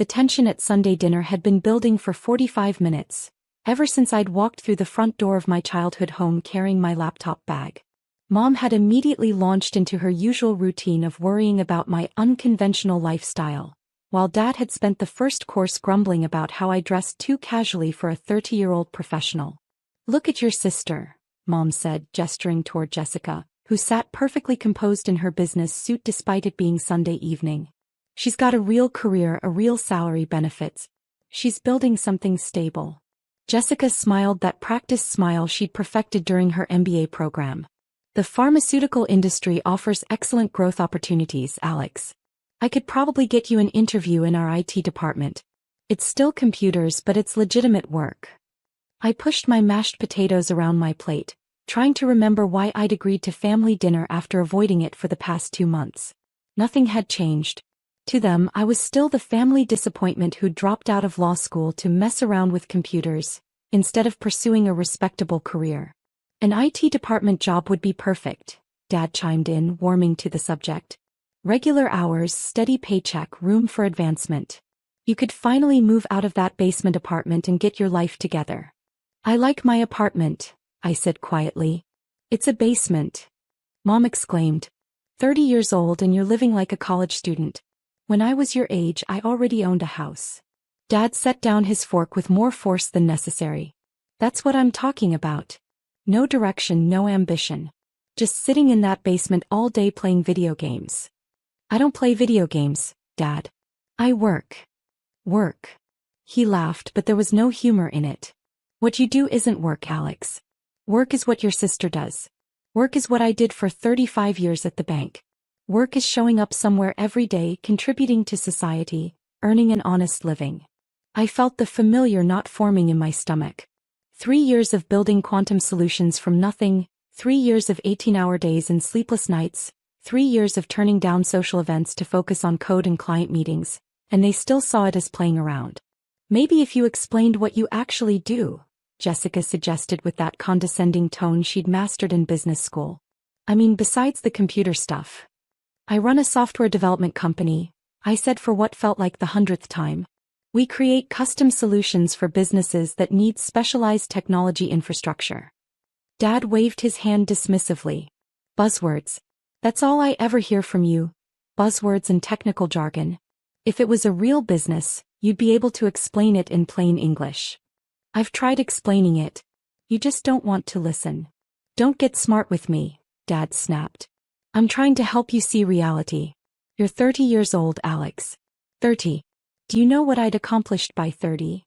The tension at Sunday dinner had been building for 45 minutes, ever since I'd walked through the front door of my childhood home carrying my laptop bag. Mom had immediately launched into her usual routine of worrying about my unconventional lifestyle, while Dad had spent the first course grumbling about how I dressed too casually for a 30-year-old professional. "Look at your sister," Mom said, gesturing toward Jessica, who sat perfectly composed in her business suit despite it being Sunday evening. "She's got a real career, a real salary, benefits. She's building something stable." Jessica smiled, that practiced smile she'd perfected during her MBA program. "The pharmaceutical industry offers excellent growth opportunities, Alex. I could probably get you an interview in our IT department. It's still computers, but it's legitimate work." I pushed my mashed potatoes around my plate, trying to remember why I'd agreed to family dinner after avoiding it for the past 2 months. Nothing had changed. To them, I was still the family disappointment who dropped out of law school to mess around with computers, instead of pursuing a respectable career. "An IT department job would be perfect," Dad chimed in, warming to the subject. "Regular hours, steady paycheck, room for advancement. You could finally move out of that basement apartment and get your life together." "I like my apartment," I said quietly. "It's a basement," Mom exclaimed. 30 years old and you're living like a college student. When I was your age, I already owned a house." Dad set down his fork with more force than necessary. "That's what I'm talking about. No direction, no ambition. Just sitting in that basement all day playing video games." "I don't play video games, Dad. I work." "Work?" He laughed, but there was no humor in it. "What you do isn't work, Alex. Work is what your sister does. Work is what I did for 35 years at the bank. Work is showing up somewhere every day, contributing to society, earning an honest living." I felt the familiar knot forming in my stomach. 3 years of building quantum solutions from nothing, 3 years of 18-hour days and sleepless nights, 3 years of turning down social events to focus on code and client meetings, and they still saw it as playing around. "Maybe if you explained what you actually do," Jessica suggested with that condescending tone she'd mastered in business school. "I mean, besides the computer stuff." "I run a software development company," I said for what felt like the 100th time. "We create custom solutions for businesses that need specialized technology infrastructure." Dad waved his hand dismissively. "Buzzwords. That's all I ever hear from you. Buzzwords and technical jargon. If it was a real business, you'd be able to explain it in plain English." "I've tried explaining it. You just don't want to listen." "Don't get smart with me," Dad snapped. "I'm trying to help you see reality. You're 30 years old, Alex. 30. Do you know what I'd accomplished by 30?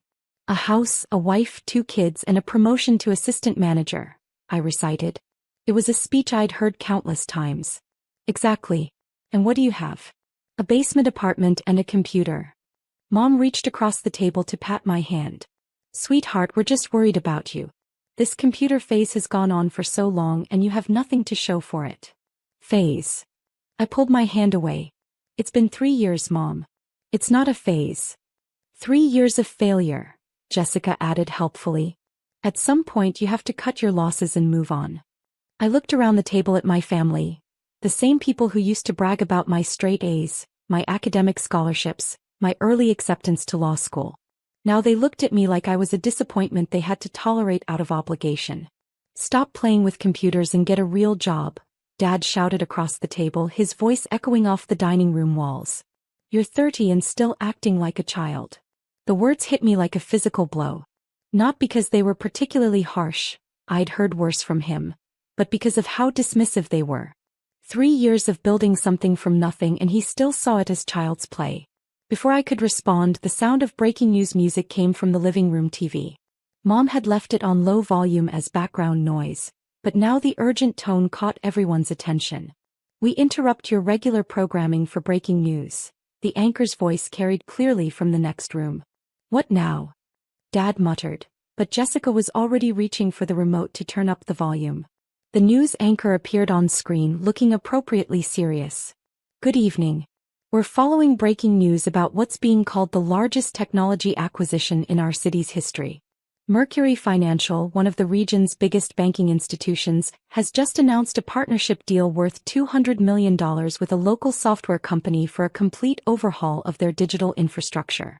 A house, a wife, 2 kids, and a promotion to assistant manager," I recited. It was a speech I'd heard countless times. "Exactly. And what do you have?" "A basement apartment and a computer." Mom reached across the table to pat my hand. "Sweetheart, we're just worried about you. This computer phase has gone on for so long and you have nothing to show for it." "Phase?" I pulled my hand away. "It's been 3 years, Mom. It's not a phase." 3 years of failure," Jessica added helpfully. "At some point you have to cut your losses and move on." I looked around the table at my family, the same people who used to brag about my straight A's, my academic scholarships, my early acceptance to law school. Now they looked at me like I was a disappointment they had to tolerate out of obligation. "Stop playing with computers and get a real job," Dad shouted across the table, his voice echoing off the dining room walls. "You're 30 and still acting like a child." The words hit me like a physical blow. Not because they were particularly harsh, I'd heard worse from him, but because of how dismissive they were. 3 years of building something from nothing and he still saw it as child's play. Before I could respond, the sound of breaking news music came from the living room TV. Mom had left it on low volume as background noise, but now the urgent tone caught everyone's attention. "We interrupt your regular programming for breaking news," the anchor's voice carried clearly from the next room. "What now?" Dad muttered, but Jessica was already reaching for the remote to turn up the volume. The news anchor appeared on screen, looking appropriately serious. "Good evening. We're following breaking news about what's being called the largest technology acquisition in our city's history. Mercury Financial, one of the region's biggest banking institutions, has just announced a partnership deal worth $200 million with a local software company for a complete overhaul of their digital infrastructure.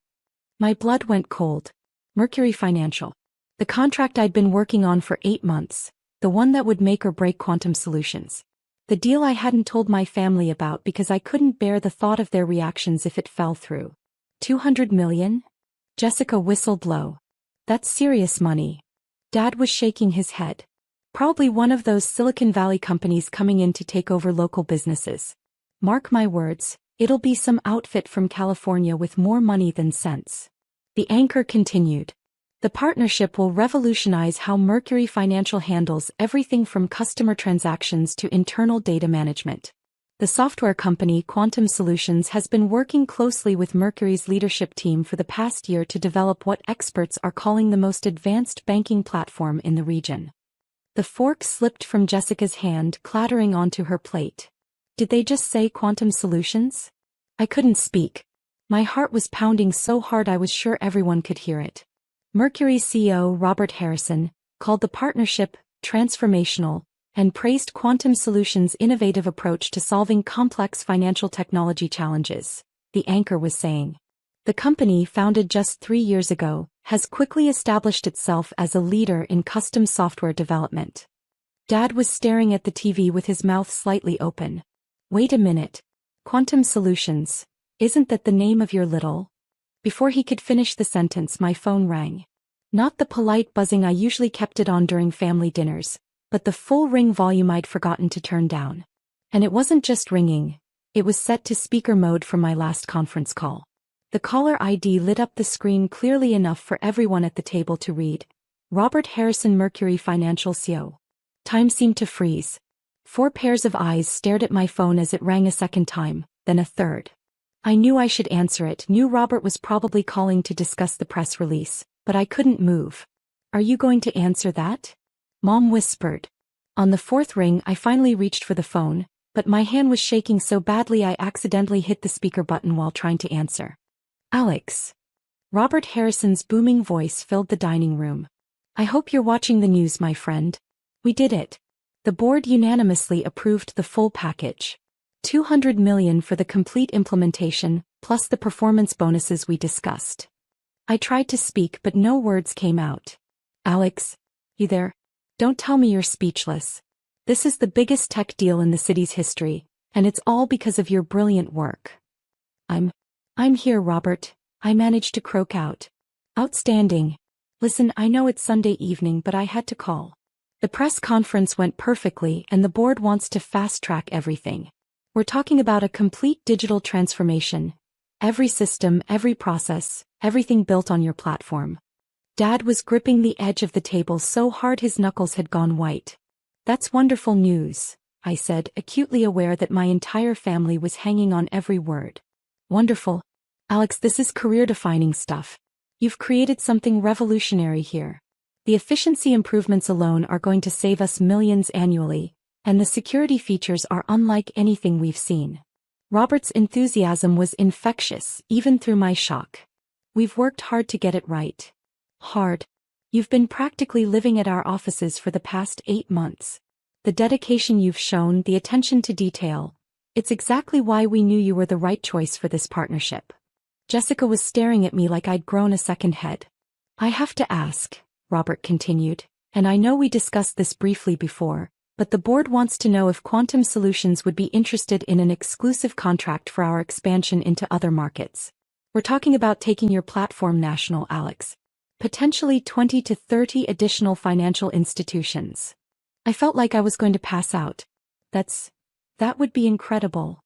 My blood went cold. Mercury Financial. The contract I'd been working on for 8 months. The one that would make or break Quantum Solutions. The deal I hadn't told my family about because I couldn't bear the thought of their reactions if it fell through. 200 million? Jessica whistled low. That's serious money. Dad was shaking his head. Probably one of those Silicon Valley companies coming in to take over local businesses. Mark my words, it'll be some outfit from California with more money than sense. The anchor continued. The partnership will revolutionize how Mercury Financial handles everything from customer transactions to internal data management. The software company Quantum Solutions has been working closely with Mercury's leadership team for the past year to develop what experts are calling the most advanced banking platform in the region. The fork slipped from Jessica's hand, clattering onto her plate. Did they just say Quantum Solutions? I couldn't speak. My heart was pounding so hard I was sure everyone could hear it. Mercury CEO Robert Harrison called the partnership transformational and praised Quantum Solutions' innovative approach to solving complex financial technology challenges, the anchor was saying. The company, founded just 3 years ago, has quickly established itself as a leader in custom software development. Dad was staring at the TV with his mouth slightly open. Wait a minute. Quantum Solutions, isn't that the name of your little? Before he could finish the sentence, my phone rang. Not the polite buzzing I usually kept it on during family dinners, but the full ring volume I'd forgotten to turn down. And it wasn't just ringing, it was set to speaker mode from my last conference call. The caller ID lit up the screen clearly enough for everyone at the table to read. Robert Harrison, Mercury Financial CEO. Time seemed to freeze. 4 pairs of eyes stared at my phone as it rang a second time, then a third. I knew I should answer it, knew Robert was probably calling to discuss the press release, but I couldn't move. Are you going to answer that? Mom whispered. On the 4th ring, I finally reached for the phone, but my hand was shaking so badly I accidentally hit the speaker button while trying to answer. Alex. Robert Harrison's booming voice filled the dining room. I hope you're watching the news, my friend. We did it. The board unanimously approved the full package. 200 million for the complete implementation, plus the performance bonuses we discussed. I tried to speak but no words came out. Alex, you there? Don't tell me you're speechless. This is the biggest tech deal in the city's history, and it's all because of your brilliant work. I'm here, Robert, I managed to croak out. Outstanding. Listen, I know it's Sunday evening, but I had to call. The press conference went perfectly and the board wants to fast-track everything. We're talking about a complete digital transformation. Every system, every process, everything built on your platform. Dad was gripping the edge of the table so hard his knuckles had gone white. That's wonderful news, I said, acutely aware that my entire family was hanging on every word. Wonderful. Alex, this is career-defining stuff. You've created something revolutionary here. The efficiency improvements alone are going to save us millions annually. And the security features are unlike anything we've seen. Robert's enthusiasm was infectious, even through my shock. We've worked hard to get it right. Hard. You've been practically living at our offices for the past 8 months. The dedication you've shown, the attention to detail. It's exactly why we knew you were the right choice for this partnership. Jessica was staring at me like I'd grown a second head. I have to ask, Robert continued, and I know we discussed this briefly before, but the board wants to know if Quantum Solutions would be interested in an exclusive contract for our expansion into other markets. We're talking about taking your platform national, Alex. Potentially 20 to 30 additional financial institutions. I felt like I was going to pass out. That would be incredible.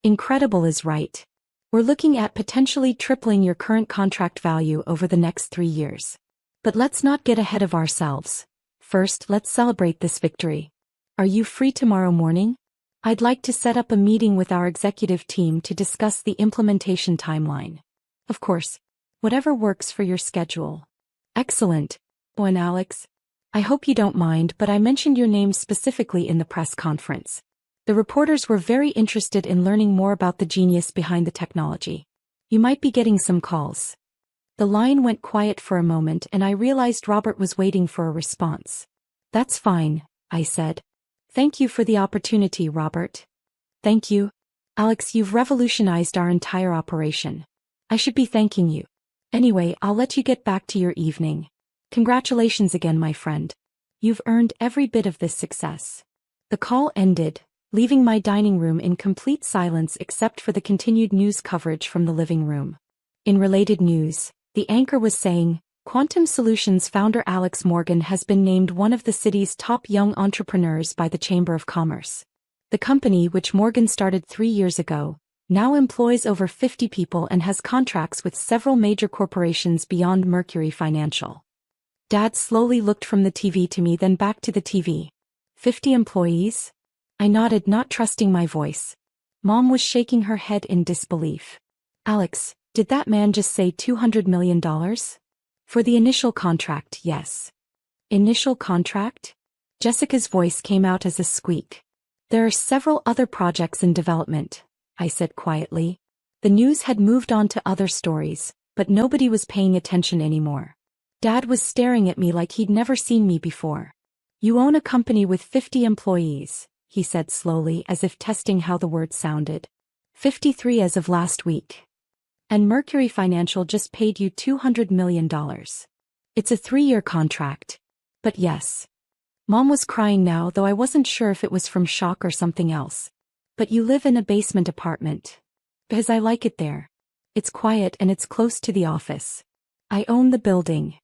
Incredible is right. We're looking at potentially tripling your current contract value over the next 3 years. But let's not get ahead of ourselves. First, let's celebrate this victory. Are you free tomorrow morning? I'd like to set up a meeting with our executive team to discuss the implementation timeline. Of course, whatever works for your schedule. Excellent. Oh, and Alex, I hope you don't mind, but I mentioned your name specifically in the press conference. The reporters were very interested in learning more about the genius behind the technology. You might be getting some calls. The line went quiet for a moment and I realized Robert was waiting for a response. That's fine, I said. Thank you for the opportunity, Robert. Thank you. Alex, you've revolutionized our entire operation. I should be thanking you. Anyway, I'll let you get back to your evening. Congratulations again, my friend. You've earned every bit of this success. The call ended, leaving my dining room in complete silence except for the continued news coverage from the living room. In related news, the anchor was saying, Quantum Solutions founder Alex Morgan has been named one of the city's top young entrepreneurs by the Chamber of Commerce. The company, which Morgan started 3 years ago, now employs over 50 people and has contracts with several major corporations beyond Mercury Financial. Dad slowly looked from the TV to me, then back to the TV. 50 employees? I nodded, not trusting my voice. Mom was shaking her head in disbelief. Alex, did that man just say $200 million? For the initial contract, yes. Initial contract? Jessica's voice came out as a squeak. There are several other projects in development, I said quietly. The news had moved on to other stories, but nobody was paying attention anymore. Dad was staring at me like he'd never seen me before. You own a company with 50 employees, he said slowly, as if testing how the word sounded. 53 as of last week. And Mercury Financial just paid you $200 million. It's a 3-year contract. But yes. Mom was crying now, though I wasn't sure if it was from shock or something else. But you live in a basement apartment. Because I like it there. It's quiet and it's close to the office. I own the building.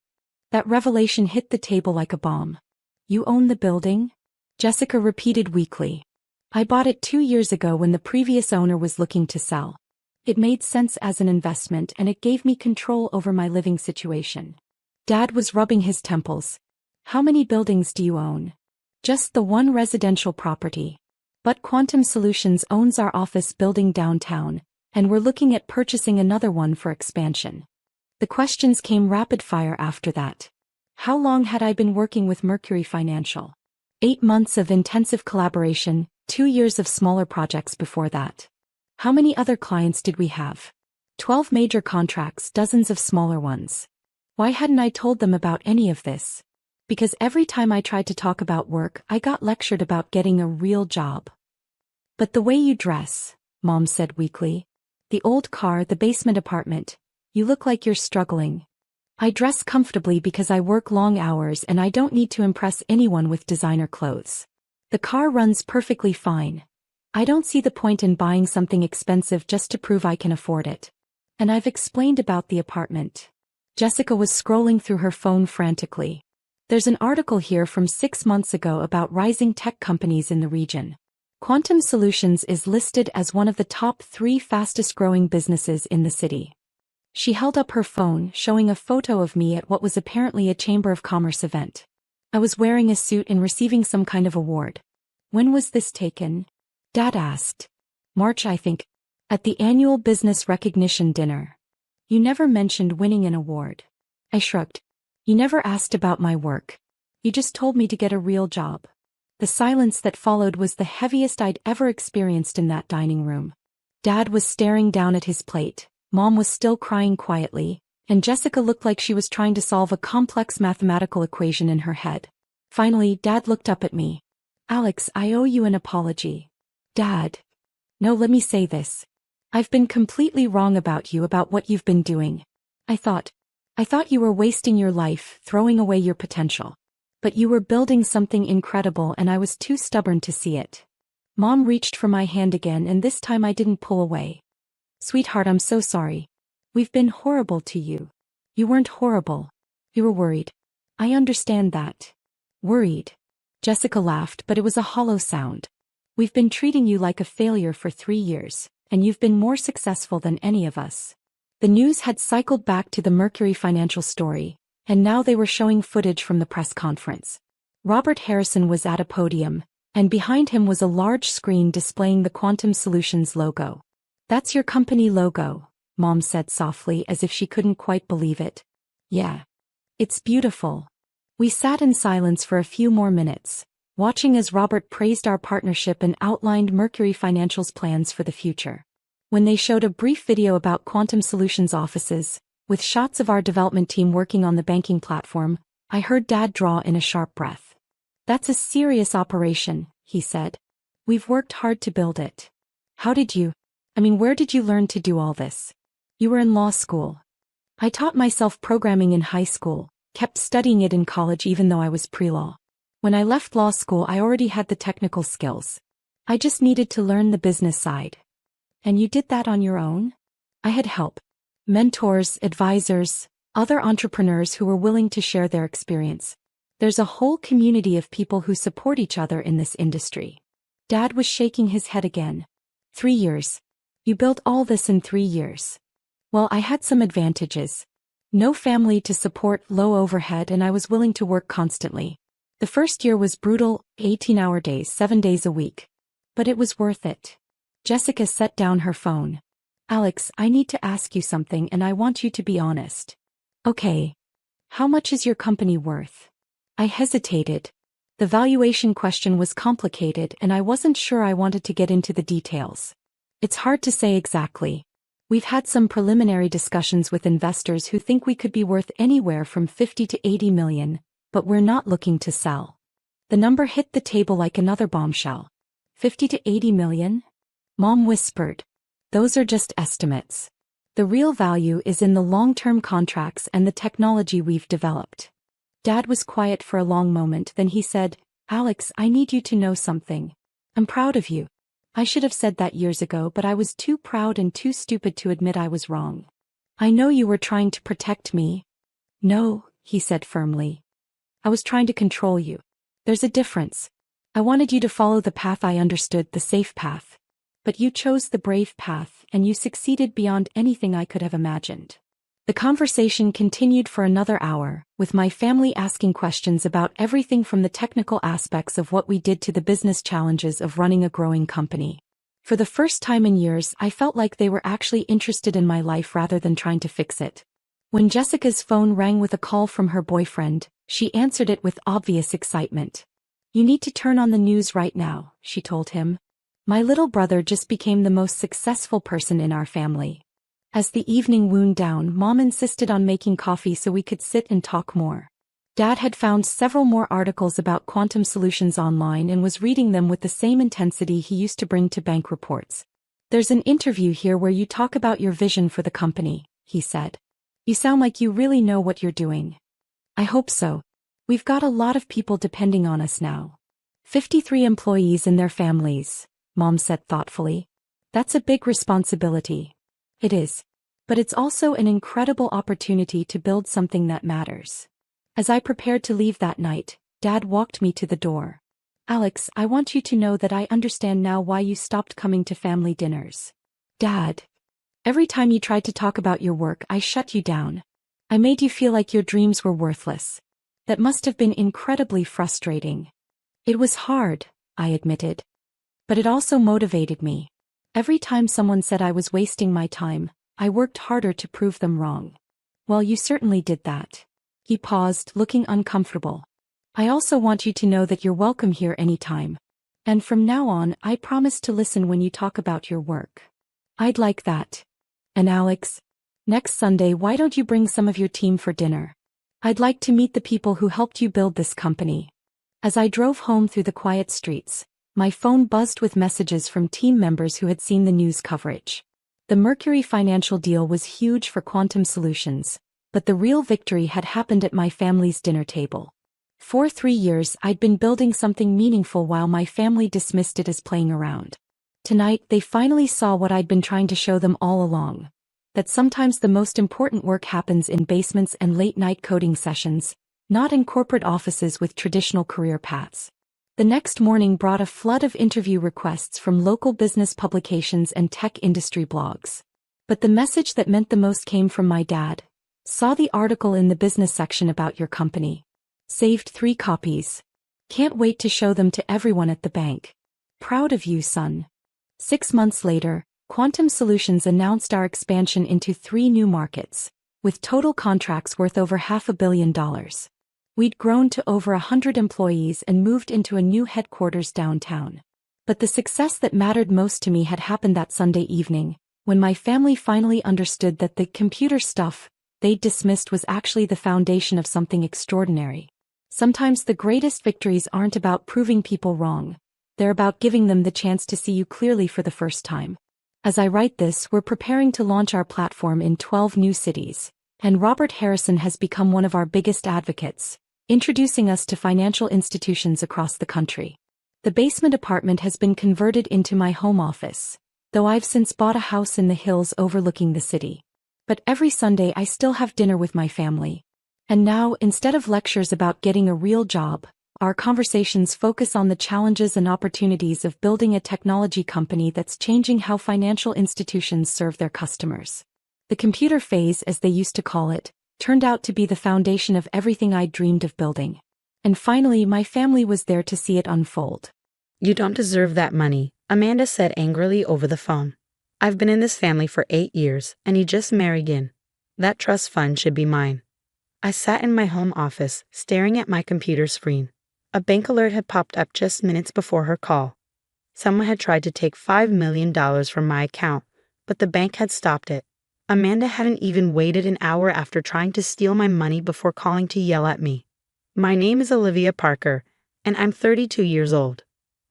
That revelation hit the table like a bomb. You own the building? Jessica repeated weakly. I bought it 2 years ago when the previous owner was looking to sell. It made sense as an investment and it gave me control over my living situation. Dad was rubbing his temples. How many buildings do you own? Just the one residential property. But Quantum Solutions owns our office building downtown, and we're looking at purchasing another one for expansion. The questions came rapid fire after that. How long had I been working with Mercury Financial? 8 months of intensive collaboration, 2 years of smaller projects before that. How many other clients did we have? 12 major contracts, dozens of smaller ones. Why hadn't I told them about any of this? Because every time I tried to talk about work, I got lectured about getting a real job. But the way you dress, Mom said weakly. The old car, the basement apartment. You look like you're struggling. I dress comfortably because I work long hours and I don't need to impress anyone with designer clothes. The car runs perfectly fine. I don't see the point in buying something expensive just to prove I can afford it. And I've explained about the apartment. Jessica was scrolling through her phone frantically. There's an article here from 6 months ago about rising tech companies in the region. Quantum Solutions is listed as one of the top 3 fastest-growing businesses in the city. She held up her phone, showing a photo of me at what was apparently a Chamber of Commerce event. I was wearing a suit and receiving some kind of award. When was this taken? Dad asked. March, I think. At the annual business recognition dinner. You never mentioned winning an award. I shrugged. You never asked about my work. You just told me to get a real job. The silence that followed was the heaviest I'd ever experienced in that dining room. Dad was staring down at his plate, Mom was still crying quietly, and Jessica looked like she was trying to solve a complex mathematical equation in her head. Finally, Dad looked up at me. Alex, I owe you an apology. Dad. No, let me say this. I've been completely wrong about you, about what you've been doing. I thought you were wasting your life, throwing away your potential. But you were building something incredible and I was too stubborn to see it. Mom reached for my hand again and this time I didn't pull away. Sweetheart, I'm so sorry. We've been horrible to you. You weren't horrible. You were worried. I understand that. Worried. Jessica laughed, but it was a hollow sound. We've been treating you like a failure for 3 years, and you've been more successful than any of us. The news had cycled back to the Mercury Financial story, and now they were showing footage from the press conference. Robert Harrison was at a podium, and behind him was a large screen displaying the Quantum Solutions logo. That's your company logo, Mom said softly as if she couldn't quite believe it. Yeah. It's beautiful. We sat in silence for a few more minutes, watching as Robert praised our partnership and outlined Mercury Financial's plans for the future. When they showed a brief video about Quantum Solutions offices, with shots of our development team working on the banking platform, I heard Dad draw in a sharp breath. That's a serious operation, he said. We've worked hard to build it. Where did you learn to do all this? You were in law school. I taught myself programming in high school, kept studying it in college even though I was pre-law. When I left law school, I already had the technical skills. I just needed to learn the business side. And you did that on your own? I had help. Mentors, advisors, other entrepreneurs who were willing to share their experience. There's a whole community of people who support each other in this industry. Dad was shaking his head again. 3 years. You built all this in 3 years. Well, I had some advantages. No family to support, low overhead, and I was willing to work constantly. The first year was brutal, 18-hour days, 7 days a week. But it was worth it. Jessica set down her phone. Alex, I need to ask you something and I want you to be honest. Okay. How much is your company worth? I hesitated. The valuation question was complicated and I wasn't sure I wanted to get into the details. It's hard to say exactly. We've had some preliminary discussions with investors who think we could be worth anywhere from 50 to 80 million, but we're not looking to sell. The number hit the table like another bombshell. 50 to 80 million? Mom whispered. Those are just estimates. The real value is in the long-term contracts and the technology we've developed. Dad was quiet for a long moment, then he said, Alex, I need you to know something. I'm proud of you. I should have said that years ago, but I was too proud and too stupid to admit I was wrong. I know you were trying to protect me. No, he said firmly. I was trying to control you. There's a difference. I wanted you to follow the path I understood, the safe path. But you chose the brave path, and you succeeded beyond anything I could have imagined. The conversation continued for another hour, with my family asking questions about everything from the technical aspects of what we did to the business challenges of running a growing company. For the first time in years, I felt like they were actually interested in my life rather than trying to fix it. When Jessica's phone rang with a call from her boyfriend, she answered it with obvious excitement. You need to turn on the news right now, she told him. My little brother just became the most successful person in our family. As the evening wound down, Mom insisted on making coffee so we could sit and talk more. Dad had found several more articles about quantum solutions online and was reading them with the same intensity he used to bring to bank reports. There's an interview here where you talk about your vision for the company, he said. You sound like you really know what you're doing. I hope so. We've got a lot of people depending on us now. 53 employees and their families, Mom said thoughtfully. That's a big responsibility. It is. But it's also an incredible opportunity to build something that matters. As I prepared to leave that night, Dad walked me to the door. Alex, I want you to know that I understand now why you stopped coming to family dinners. Dad. Every time you tried to talk about your work, I shut you down. I made you feel like your dreams were worthless. That must have been incredibly frustrating. It was hard, I admitted. But it also motivated me. Every time someone said I was wasting my time, I worked harder to prove them wrong. Well, you certainly did that. He paused, looking uncomfortable. I also want you to know that you're welcome here anytime. And from now on, I promise to listen when you talk about your work. I'd like that. And Alex, next Sunday, why don't you bring some of your team for dinner? I'd like to meet the people who helped you build this company. As I drove home through the quiet streets, my phone buzzed with messages from team members who had seen the news coverage. The Mercury financial deal was huge for Quantum Solutions, but the real victory had happened at my family's dinner table. For 3 years, I'd been building something meaningful while my family dismissed it as playing around. Tonight, they finally saw what I'd been trying to show them all along. That sometimes the most important work happens in basements and late-night coding sessions, not in corporate offices with traditional career paths. The next morning brought a flood of interview requests from local business publications and tech industry blogs. But the message that meant the most came from my dad. Saw the article in the business section about your company. Saved 3 copies. Can't wait to show them to everyone at the bank. Proud of you, son. 6 months later, Quantum Solutions announced our expansion into 3 new markets, with total contracts worth over $500 million. We'd grown to over 100 employees and moved into a new headquarters downtown. But the success that mattered most to me had happened that Sunday evening, when my family finally understood that the computer stuff they'd dismissed was actually the foundation of something extraordinary. Sometimes the greatest victories aren't about proving people wrong. They're about giving them the chance to see you clearly for the first time. As I write this, we're preparing to launch our platform in 12 new cities, and Robert Harrison has become one of our biggest advocates, introducing us to financial institutions across the country. The basement apartment has been converted into my home office, though I've since bought a house in the hills overlooking the city. But every Sunday I still have dinner with my family. And now, instead of lectures about getting a real job, our conversations focus on the challenges and opportunities of building a technology company that's changing how financial institutions serve their customers. The computer phase, as they used to call it, turned out to be the foundation of everything I'd dreamed of building. And finally, my family was there to see it unfold. "You don't deserve that money," Amanda said angrily over the phone. "I've been in this family for 8 years, and you just married in. That trust fund should be mine." I sat in my home office, staring at my computer screen. A bank alert had popped up just minutes before her call. Someone had tried to take $5 million from my account, but the bank had stopped it. Amanda hadn't even waited an hour after trying to steal my money before calling to yell at me. "My name is Olivia Parker, and I'm 32 years old.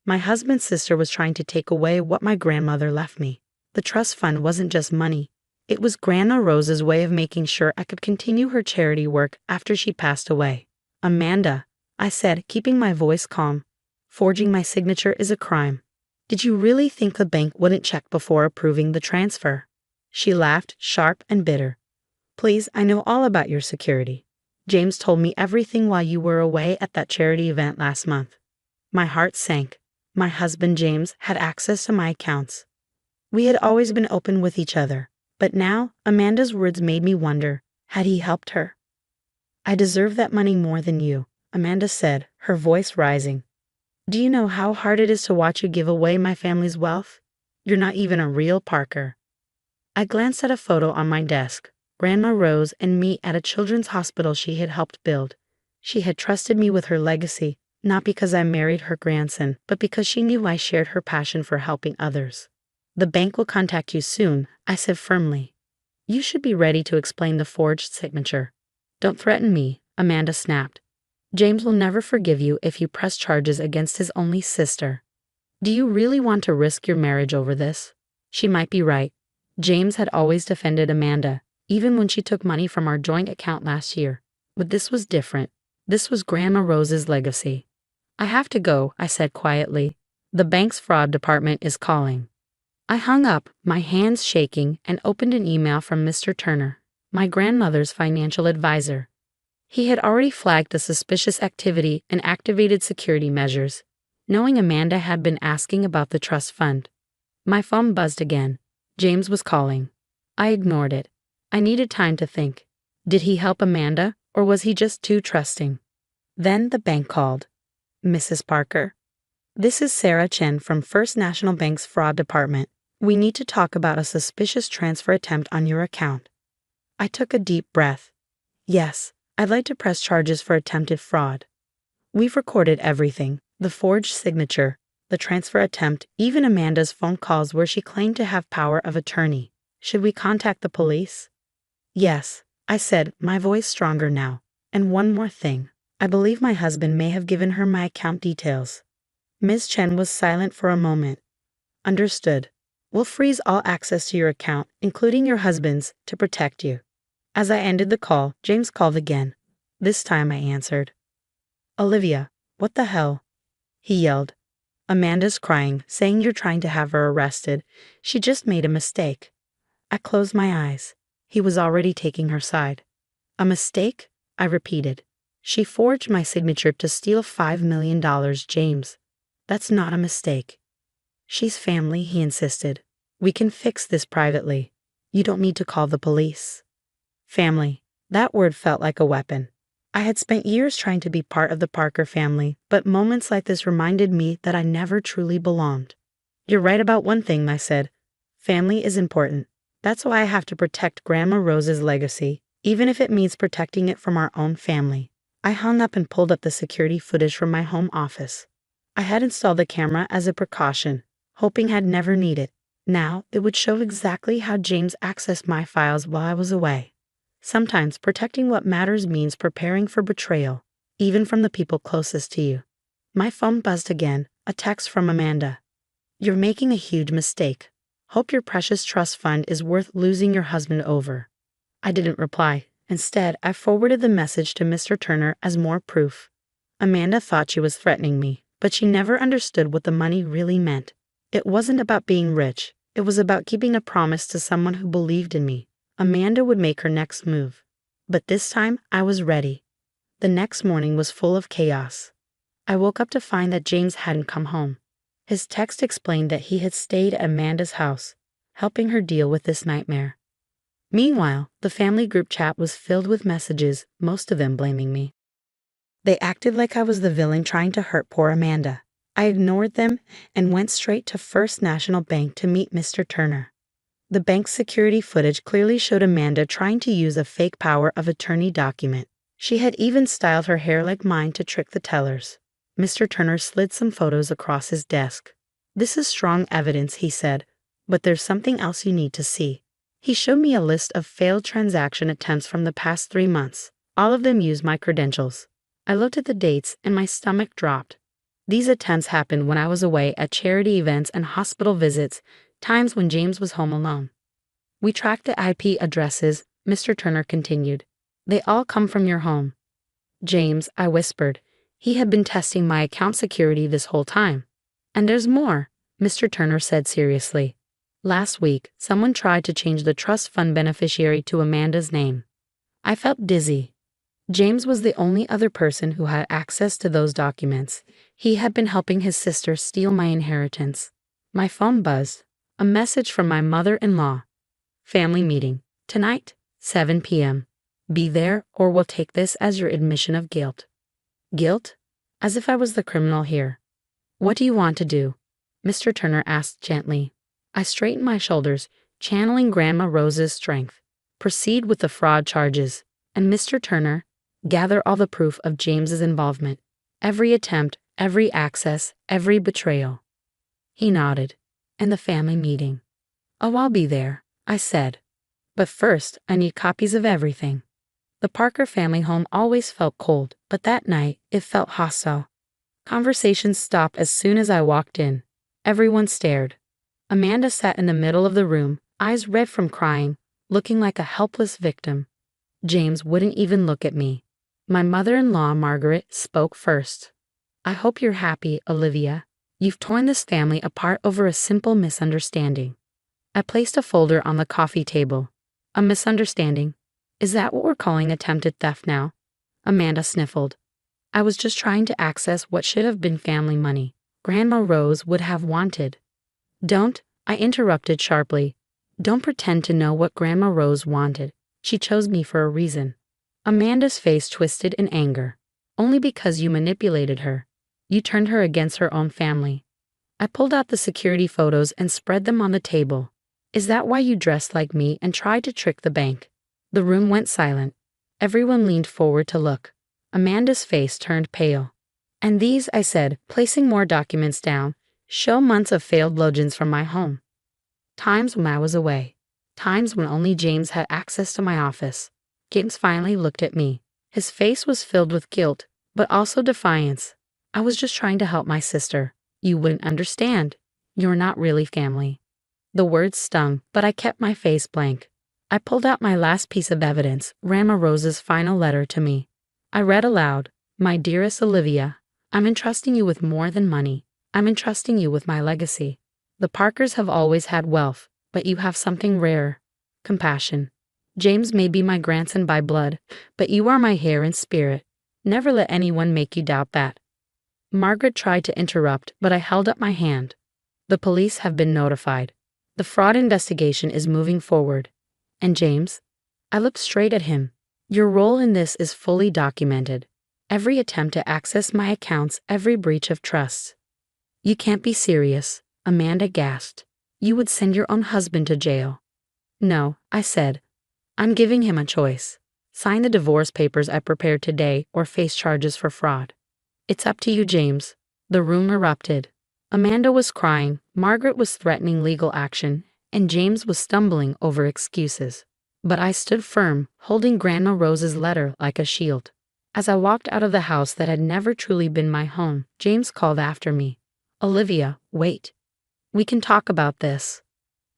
My husband's sister was trying to take away what my grandmother left me. The trust fund wasn't just money. It was Grandma Rose's way of making sure I could continue her charity work after she passed away." "Amanda," I said, keeping my voice calm, "forging my signature is a crime. Did you really think the bank wouldn't check before approving the transfer?" She laughed, sharp and bitter. "Please, I know all about your security. James told me everything while you were away at that charity event last month." My heart sank. My husband James had access to my accounts. We had always been open with each other, but now Amanda's words made me wonder, had he helped her? "I deserve that money more than you," Amanda said, her voice rising. "Do you know how hard it is to watch you give away my family's wealth? You're not even a real Parker." I glanced at a photo on my desk. Grandma Rose and me at a children's hospital she had helped build. She had trusted me with her legacy, not because I married her grandson, but because she knew I shared her passion for helping others. "The bank will contact you soon," I said firmly. "You should be ready to explain the forged signature." "Don't threaten me," Amanda snapped. "James will never forgive you if you press charges against his only sister. Do you really want to risk your marriage over this?" She might be right. James had always defended Amanda, even when she took money from our joint account last year. But this was different. This was Grandma Rose's legacy. "I have to go," I said quietly. "The bank's fraud department is calling." I hung up, my hands shaking, and opened an email from Mr. Turner, my grandmother's financial advisor. He had already flagged the suspicious activity and activated security measures, knowing Amanda had been asking about the trust fund. My phone buzzed again. James was calling. I ignored it. I needed time to think. Did he help Amanda, or was he just too trusting? Then the bank called. "Mrs. Parker, this is Sarah Chen from First National Bank's fraud department. We need to talk about a suspicious transfer attempt on your account." I took a deep breath. "Yes, I'd like to press charges for attempted fraud. We've recorded everything, the forged signature, the transfer attempt, even Amanda's phone calls where she claimed to have power of attorney. Should we contact the police?" "Yes," I said, my voice stronger now. "And one more thing. I believe my husband may have given her my account details." Ms. Chen was silent for a moment. "Understood. We'll freeze all access to your account, including your husband's, to protect you." As I ended the call, James called again. This time I answered. "Olivia, what the hell?" he yelled. "Amanda's crying, saying you're trying to have her arrested. She just made a mistake." I closed my eyes. He was already taking her side. "A mistake?" I repeated. "She forged my signature to steal $5 million, James. That's not a mistake." "She's family," he insisted. "We can fix this privately. You don't need to call the police." Family. That word felt like a weapon. I had spent years trying to be part of the Parker family, but moments like this reminded me that I never truly belonged. "You're right about one thing," I said. "Family is important. That's why I have to protect Grandma Rose's legacy, even if it means protecting it from our own family." I hung up and pulled up the security footage from my home office. I had installed the camera as a precaution, hoping I'd never need it. Now it would show exactly how James accessed my files while I was away. Sometimes protecting what matters means preparing for betrayal, even from the people closest to you. My phone buzzed again, a text from Amanda. "You're making a huge mistake. Hope your precious trust fund is worth losing your husband over." I didn't reply. Instead, I forwarded the message to Mr. Turner as more proof. Amanda thought she was threatening me, but she never understood what the money really meant. It wasn't about being rich. It was about keeping a promise to someone who believed in me. Amanda would make her next move. But this time, I was ready. The next morning was full of chaos. I woke up to find that James hadn't come home. His text explained that he had stayed at Amanda's house, helping her deal with this nightmare. Meanwhile, the family group chat was filled with messages, most of them blaming me. They acted like I was the villain trying to hurt poor Amanda. I ignored them and went straight to First National Bank to meet Mr. Turner. The bank's security footage clearly showed Amanda trying to use a fake power of attorney document. She had even styled her hair like mine to trick the tellers. Mr. Turner slid some photos across his desk. "This is strong evidence," he said, "but there's something else you need to see." He showed me a list of failed transaction attempts from the past 3 months. All of them used my credentials. I looked at the dates and my stomach dropped. These attempts happened when I was away at charity events and hospital visits, times when James was home alone. "We tracked the IP addresses," Mr. Turner continued. "They all come from your home." "James," I whispered. "He had been testing my account security this whole time." "And there's more," Mr. Turner said seriously. "Last week, someone tried to change the trust fund beneficiary to Amanda's name." I felt dizzy. James was the only other person who had access to those documents. He had been helping his sister steal my inheritance. My phone buzzed. A message from my mother-in-law. "Family meeting. Tonight, 7 p.m. Be there or we'll take this as your admission of guilt." Guilt? As if I was the criminal here. "What do you want to do?" Mr. Turner asked gently. I straightened my shoulders, channeling Grandma Rose's strength. "Proceed with the fraud charges. And Mr. Turner, gather all the proof of James's involvement. Every attempt, every access, every betrayal." He nodded. "And the family meeting." "Oh, I'll be there," I said. "But first, I need copies of everything." The Parker family home always felt cold, but that night, it felt hostile. Conversations stopped as soon as I walked in. Everyone stared. Amanda sat in the middle of the room, eyes red from crying, looking like a helpless victim. James wouldn't even look at me. My mother-in-law, Margaret, spoke first. "I hope you're happy, Olivia. You've torn this family apart over a simple misunderstanding." I placed a folder on the coffee table. "A misunderstanding? Is that what we're calling attempted theft now?" Amanda sniffled. "I was just trying to access what should have been family money. Grandma Rose would have wanted." "Don't," I interrupted sharply. "Don't pretend to know what Grandma Rose wanted. She chose me for a reason." Amanda's face twisted in anger. "Only because you manipulated her. You turned her against her own family." I pulled out the security photos and spread them on the table. "Is that why you dressed like me and tried to trick the bank?" The room went silent. Everyone leaned forward to look. Amanda's face turned pale. "And these," I said, placing more documents down, "show months of failed logins from my home. Times when I was away. Times when only James had access to my office." James finally looked at me. His face was filled with guilt, but also defiance. "I was just trying to help my sister. You wouldn't understand. You're not really family." The words stung, but I kept my face blank. I pulled out my last piece of evidence, Grandma Rose's final letter to me. I read aloud, "My dearest Olivia, I'm entrusting you with more than money. I'm entrusting you with my legacy. The Parkers have always had wealth, but you have something rare: compassion. James may be my grandson by blood, but you are my heir in spirit. Never let anyone make you doubt that." Margaret tried to interrupt, but I held up my hand. "The police have been notified. The fraud investigation is moving forward. And James?" I looked straight at him. "Your role in this is fully documented. Every attempt to access my accounts, every breach of trust." "You can't be serious," Amanda gasped. "You would send your own husband to jail." "No," I said. "I'm giving him a choice. Sign the divorce papers I prepared today or face charges for fraud." "It's up to you, James." The room erupted. Amanda was crying, Margaret was threatening legal action, and James was stumbling over excuses. But I stood firm, holding Grandma Rose's letter like a shield. As I walked out of the house that had never truly been my home, James called after me. "Olivia, wait. We can talk about this."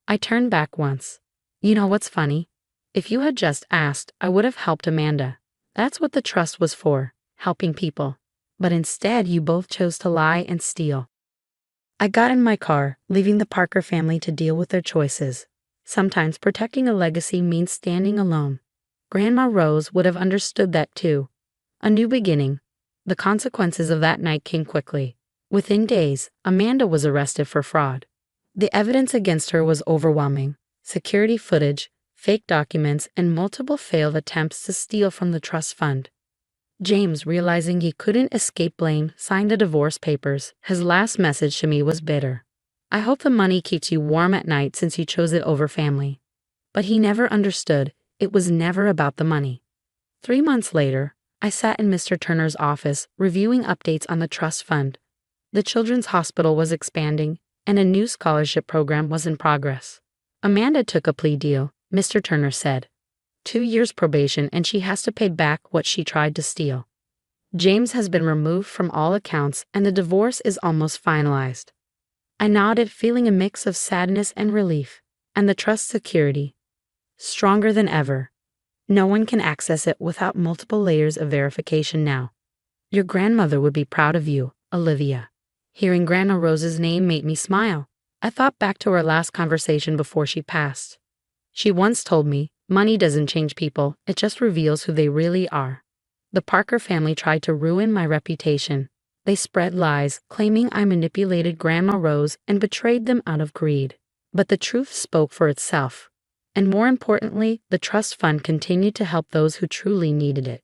I turned back once. "You know what's funny? If you had just asked, I would have helped Amanda. That's what the trust was for, helping people. But instead, you both chose to lie and steal. I got in my car, leaving the Parker family to deal with their choices. Sometimes protecting a legacy means standing alone. Grandma Rose would have understood that too. A new beginning. The consequences of that night came quickly. Within days, Amanda was arrested for fraud. The evidence against her was overwhelming. Security footage, fake documents, and multiple failed attempts to steal from the trust fund. James, realizing he couldn't escape blame, signed the divorce papers. His last message to me was bitter. I hope the money keeps you warm at night since you chose it over family. But he never understood. It was never about the money. 3 months later, I sat in Mr. Turner's office, reviewing updates on the trust fund. The children's hospital was expanding, and a new scholarship program was in progress. Amanda took a plea deal, Mr. Turner said. 2 years probation, and she has to pay back what she tried to steal. James has been removed from all accounts, and the divorce is almost finalized. I nodded, feeling a mix of sadness and relief, and the trust security. Stronger than ever. No one can access it without multiple layers of verification now. Your grandmother would be proud of you, Olivia. Hearing Grandma Rose's name made me smile. I thought back to our last conversation before she passed. She once told me, money doesn't change people, it just reveals who they really are. The Parker family tried to ruin my reputation. They spread lies, claiming I manipulated Grandma Rose and betrayed them out of greed. But the truth spoke for itself. And more importantly, the trust fund continued to help those who truly needed it.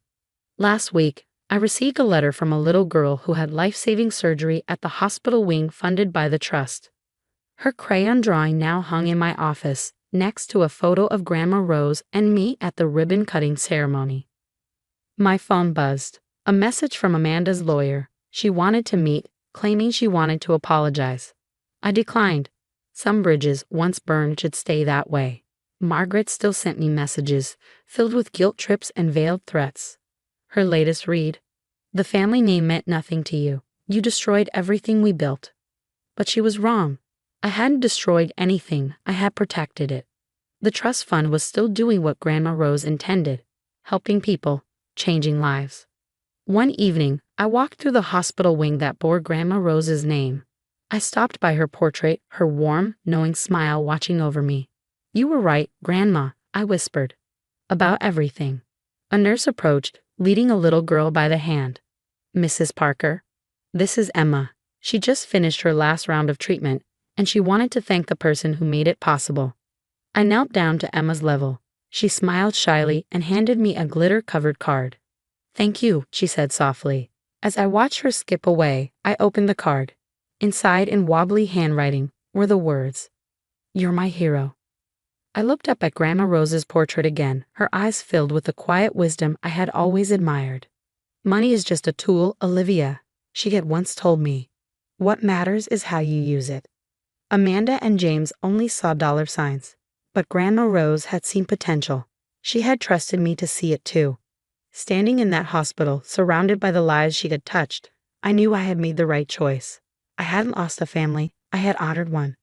Last week, I received a letter from a little girl who had life-saving surgery at the hospital wing funded by the trust. Her crayon drawing now hung in my office, next to a photo of Grandma Rose and me at the ribbon-cutting ceremony. My phone buzzed. A message from Amanda's lawyer. She wanted to meet, claiming she wanted to apologize. I declined. Some bridges, once burned, should stay that way. Margaret still sent me messages, filled with guilt trips and veiled threats. Her latest read: the family name meant nothing to you. You destroyed everything we built. But she was wrong. I hadn't destroyed anything, I had protected it. The trust fund was still doing what Grandma Rose intended, helping people, changing lives. One evening, I walked through the hospital wing that bore Grandma Rose's name. I stopped by her portrait, her warm, knowing smile watching over me. You were right, Grandma, I whispered. About everything. A nurse approached, leading a little girl by the hand. Mrs. Parker. This is Emma. She just finished her last round of treatment, and she wanted to thank the person who made it possible. I knelt down to Emma's level. She smiled shyly and handed me a glitter-covered card. Thank you, she said softly. As I watched her skip away, I opened the card. Inside, in wobbly handwriting, were the words, "You're my hero." I looked up at Grandma Rose's portrait again, her eyes filled with the quiet wisdom I had always admired. Money is just a tool, Olivia, she had once told me. What matters is how you use it. Amanda and James only saw dollar signs, but Grandma Rose had seen potential. She had trusted me to see it too. Standing in that hospital, surrounded by the lives she had touched, I knew I had made the right choice. I hadn't lost a family, I had honored one.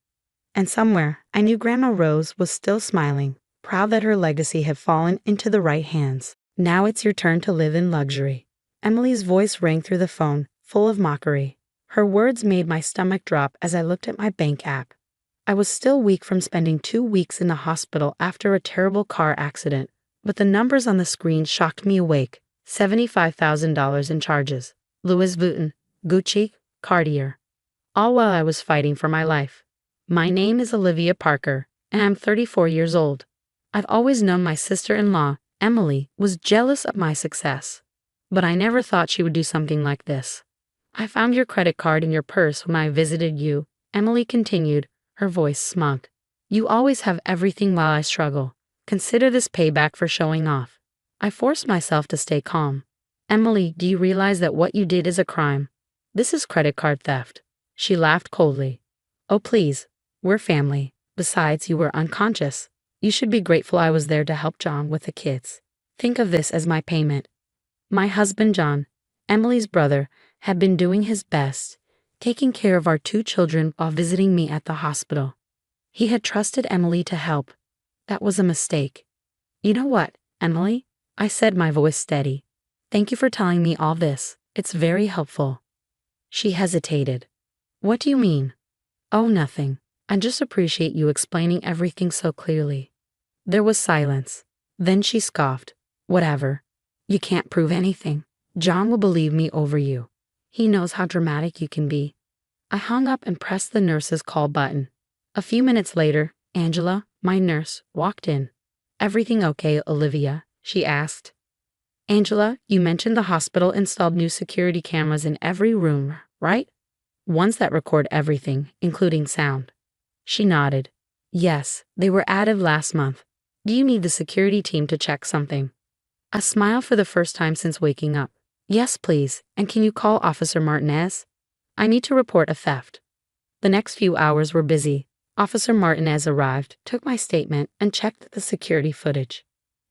And somewhere, I knew Grandma Rose was still smiling, proud that her legacy had fallen into the right hands. Now it's your turn to live in luxury. Emily's voice rang through the phone, full of mockery. Her words made my stomach drop as I looked at my bank app. I was still weak from spending 2 weeks in the hospital after a terrible car accident, but the numbers on the screen shocked me awake. $75,000 in charges. Louis Vuitton, Gucci, Cartier. All while I was fighting for my life. My name is Olivia Parker, and I'm 34 years old. I've always known my sister-in-law, Emily, was jealous of my success. But I never thought she would do something like this. I found your credit card in your purse when I visited you, Emily continued, her voice smug. You always have everything while I struggle. Consider this payback for showing off. I forced myself to stay calm. Emily, do you realize that what you did is a crime? This is credit card theft. She laughed coldly. Oh, please. We're family. Besides, you were unconscious. You should be grateful I was there to help John with the kids. Think of this as my payment. My husband John, Emily's brother, had been doing his best, taking care of our 2 children while visiting me at the hospital. He had trusted Emily to help. That was a mistake. You know what, Emily? I said, my voice steady. Thank you for telling me all this. It's very helpful. She hesitated. What do you mean? Oh, nothing. I just appreciate you explaining everything so clearly. There was silence. Then she scoffed. Whatever. You can't prove anything. John will believe me over you. He knows how dramatic you can be. I hung up and pressed the nurse's call button. A few minutes later, Angela, my nurse, walked in. Everything okay, Olivia? She asked. Angela, you mentioned the hospital installed new security cameras in every room, right? Ones that record everything, including sound. She nodded. Yes, they were added last month. Do you need the security team to check something? I smiled for the first time since waking up. Yes, please, and can you call Officer Martinez? I need to report a theft. The next few hours were busy. Officer Martinez arrived, took my statement, and checked the security footage.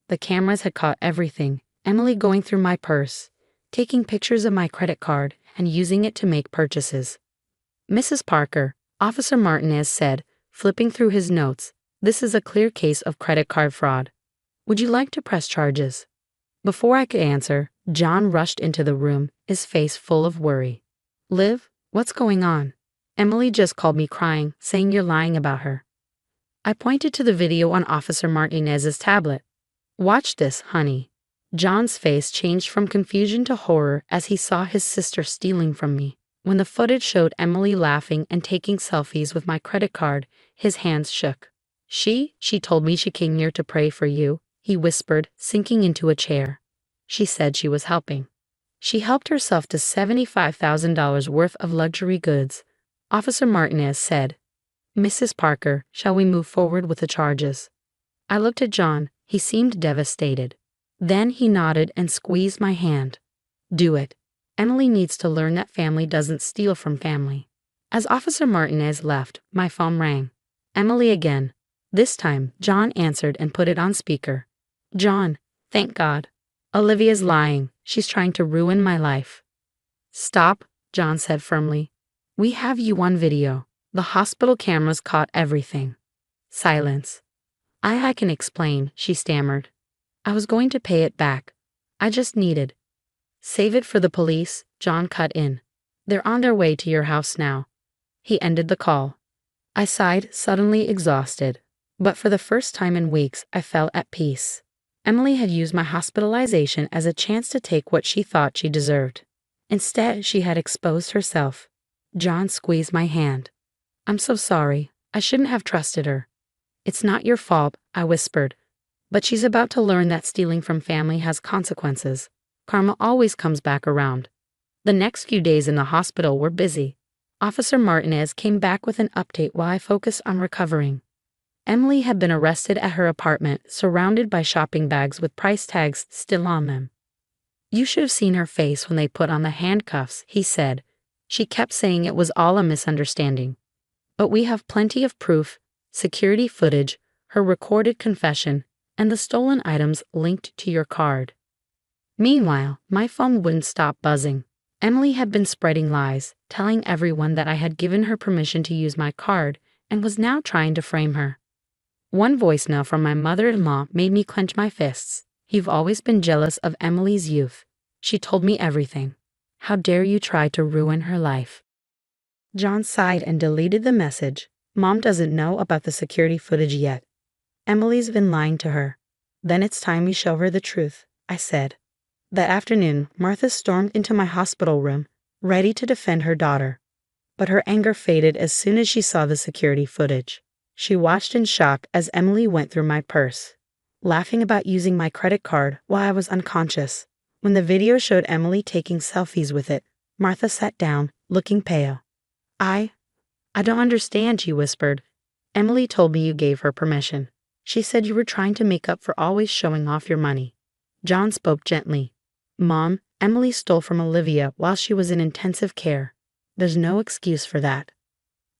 The cameras had caught everything. Emily going through my purse, taking pictures of my credit card, and using it to make purchases. Mrs. Parker, Officer Martinez said, flipping through his notes, this is a clear case of credit card fraud. Would you like to press charges? Before I could answer, John rushed into the room, his face full of worry. Liv, what's going on? Emily just called me crying, saying you're lying about her. I pointed to the video on Officer Martinez's tablet. Watch this, honey. John's face changed from confusion to horror as he saw his sister stealing from me. When the footage showed Emily laughing and taking selfies with my credit card, his hands shook. She told me she came here to pray for you, he whispered, sinking into a chair. She said she was helping. She helped herself to $75,000 worth of luxury goods. Officer Martinez said, Mrs. Parker, shall we move forward with the charges? I looked at John. He seemed devastated. Then he nodded and squeezed my hand. Do it. Emily needs to learn that family doesn't steal from family. As Officer Martinez left, my phone rang. Emily again. This time, John answered and put it on speaker. John, thank God. Olivia's lying. She's trying to ruin my life. Stop, John said firmly. We have you on video. The hospital cameras caught everything. Silence. I can explain, she stammered. I was going to pay it back. I just needed. Save it for the police, John cut in. They're on their way to your house now. He ended the call. I sighed, suddenly exhausted. But for the first time in weeks, I felt at peace. Emily had used my hospitalization as a chance to take what she thought she deserved. Instead, she had exposed herself. John squeezed my hand. I'm so sorry. I shouldn't have trusted her. It's not your fault, I whispered. But she's about to learn that stealing from family has consequences. Karma always comes back around. The next few days in the hospital were busy. Officer Martinez came back with an update while I focused on recovering. Emily had been arrested at her apartment, surrounded by shopping bags with price tags still on them. You should have seen her face when they put on the handcuffs, he said. She kept saying it was all a misunderstanding. But we have plenty of proof, security footage, her recorded confession, and the stolen items linked to your card. Meanwhile, my phone wouldn't stop buzzing. Emily had been spreading lies, telling everyone that I had given her permission to use my card and was now trying to frame her. One voicemail from my mother-in-law made me clench my fists. You've always been jealous of Emily's youth. She told me everything. How dare you try to ruin her life? John sighed and deleted the message. Mom doesn't know about the security footage yet. Emily's been lying to her. Then it's time we show her the truth, I said. That afternoon, Martha stormed into my hospital room, ready to defend her daughter. But her anger faded as soon as she saw the security footage. She watched in shock as Emily went through my purse, laughing about using my credit card while I was unconscious. When the video showed Emily taking selfies with it, Martha sat down, looking pale. I don't understand, she whispered. Emily told me you gave her permission. She said you were trying to make up for always showing off your money. John spoke gently. Mom, Emily stole from Olivia while she was in intensive care. There's no excuse for that.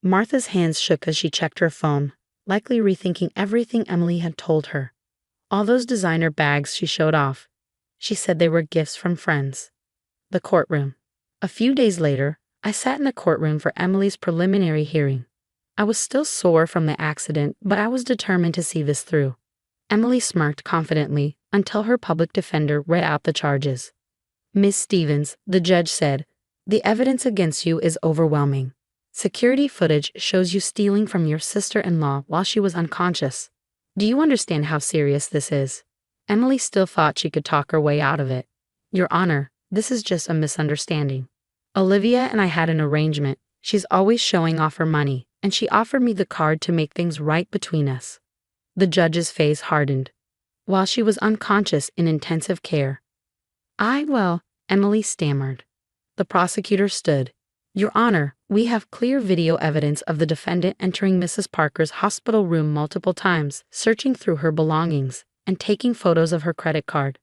Martha's hands shook as she checked her phone, likely rethinking everything Emily had told her. All those designer bags she showed off. She said they were gifts from friends. The courtroom. A few days later, I sat in the courtroom for Emily's preliminary hearing. I was still sore from the accident, but I was determined to see this through. Emily smirked confidently until her public defender read out the charges. Miss Stevens, the judge said, the evidence against you is overwhelming. Security footage shows you stealing from your sister-in-law while she was unconscious. Do you understand how serious this is? Emily still thought she could talk her way out of it. Your Honor, this is just a misunderstanding. Olivia and I had an arrangement. She's always showing off her money, and she offered me the card to make things right between us. The judge's face hardened. While she was unconscious in intensive care. Well, Emily stammered. The prosecutor stood. Your Honor, we have clear video evidence of the defendant entering Mrs. Parker's hospital room multiple times, searching through her belongings, and taking photos of her credit card.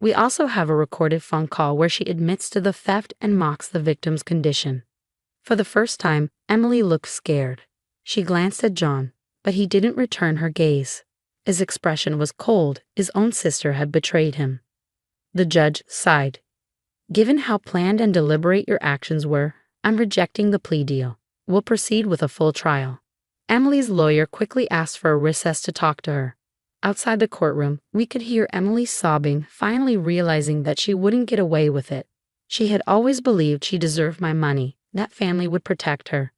We also have a recorded phone call where she admits to the theft and mocks the victim's condition. For the first time, Emily looked scared. She glanced at John, but he didn't return her gaze. His expression was cold. His own sister had betrayed him. The judge sighed. Given how planned and deliberate your actions were, I'm rejecting the plea deal. We'll proceed with a full trial. Emily's lawyer quickly asked for a recess to talk to her. Outside the courtroom, we could hear Emily sobbing, finally realizing that she wouldn't get away with it. She had always believed she deserved my money, that family would protect her.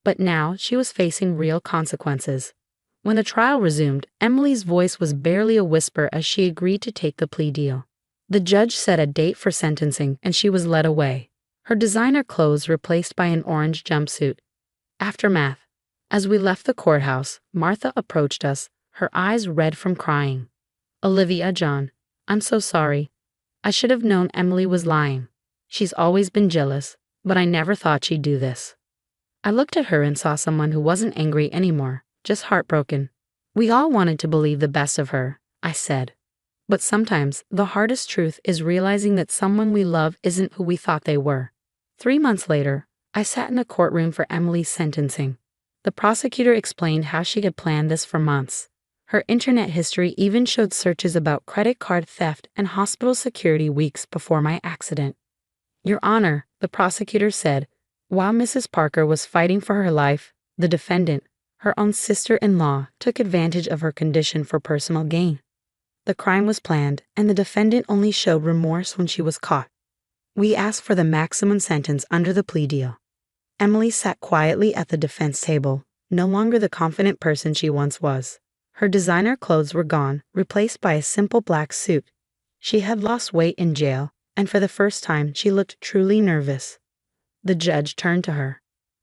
But now she was facing real consequences. When the trial resumed, Emily's voice was barely a whisper as she agreed to take the plea deal. The judge set a date for sentencing and she was led away, her designer clothes replaced by an orange jumpsuit. Aftermath. As we left the courthouse, Martha approached us, her eyes red from crying. Olivia, John, I'm so sorry. I should have known Emily was lying. She's always been jealous, but I never thought she'd do this. I looked at her and saw someone who wasn't angry anymore, just heartbroken. We all wanted to believe the best of her, I said. But sometimes, the hardest truth is realizing that someone we love isn't who we thought they were. 3 months later, I sat in a courtroom for Emily's sentencing. The prosecutor explained how she had planned this for months. Her internet history even showed searches about credit card theft and hospital security weeks before my accident. Your Honor, the prosecutor said, while Mrs. Parker was fighting for her life, the defendant, her own sister-in-law, took advantage of her condition for personal gain. The crime was planned, and the defendant only showed remorse when she was caught. We asked for the maximum sentence under the plea deal. Emily sat quietly at the defense table, no longer the confident person she once was. Her designer clothes were gone, replaced by a simple black suit. She had lost weight in jail, and for the first time she looked truly nervous. The judge turned to her.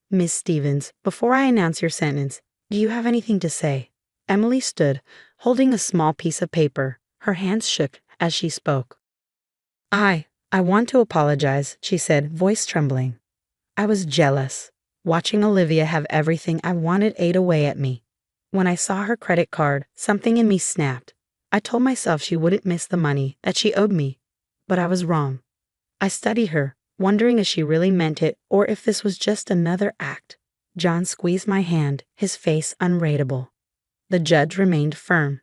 Miss Stevens, before I announce your sentence, do you have anything to say? Emily stood, holding a small piece of paper. Her hands shook as she spoke. I want to apologize, she said, voice trembling. I was jealous. Watching Olivia have everything I wanted ate away at me. When I saw her credit card, something in me snapped. I told myself she wouldn't miss the money, that she owed me. But I was wrong. I studied her, wondering if she really meant it or if this was just another act. John squeezed my hand, his face unreadable. The judge remained firm.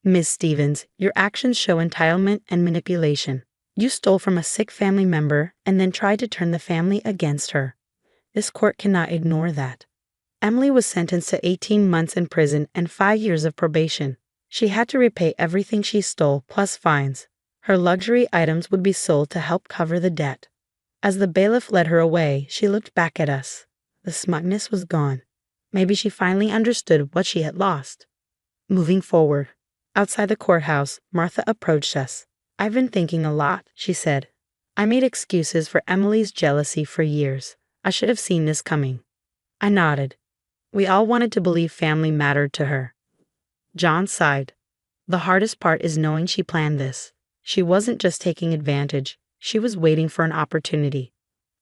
Miss Stevens, your actions show entitlement and manipulation. You stole from a sick family member and then tried to turn the family against her. This court cannot ignore that. Emily was sentenced to 18 months in prison and 5 years of probation. She had to repay everything she stole plus fines. Her luxury items would be sold to help cover the debt. As the bailiff led her away, she looked back at us. The smugness was gone. Maybe she finally understood what she had lost. Moving forward. Outside the courthouse, Martha approached us. I've been thinking a lot, she said. I made excuses for Emily's jealousy for years. I should have seen this coming. I nodded. We all wanted to believe family mattered to her. John sighed. The hardest part is knowing she planned this. She wasn't just taking advantage. She was waiting for an opportunity.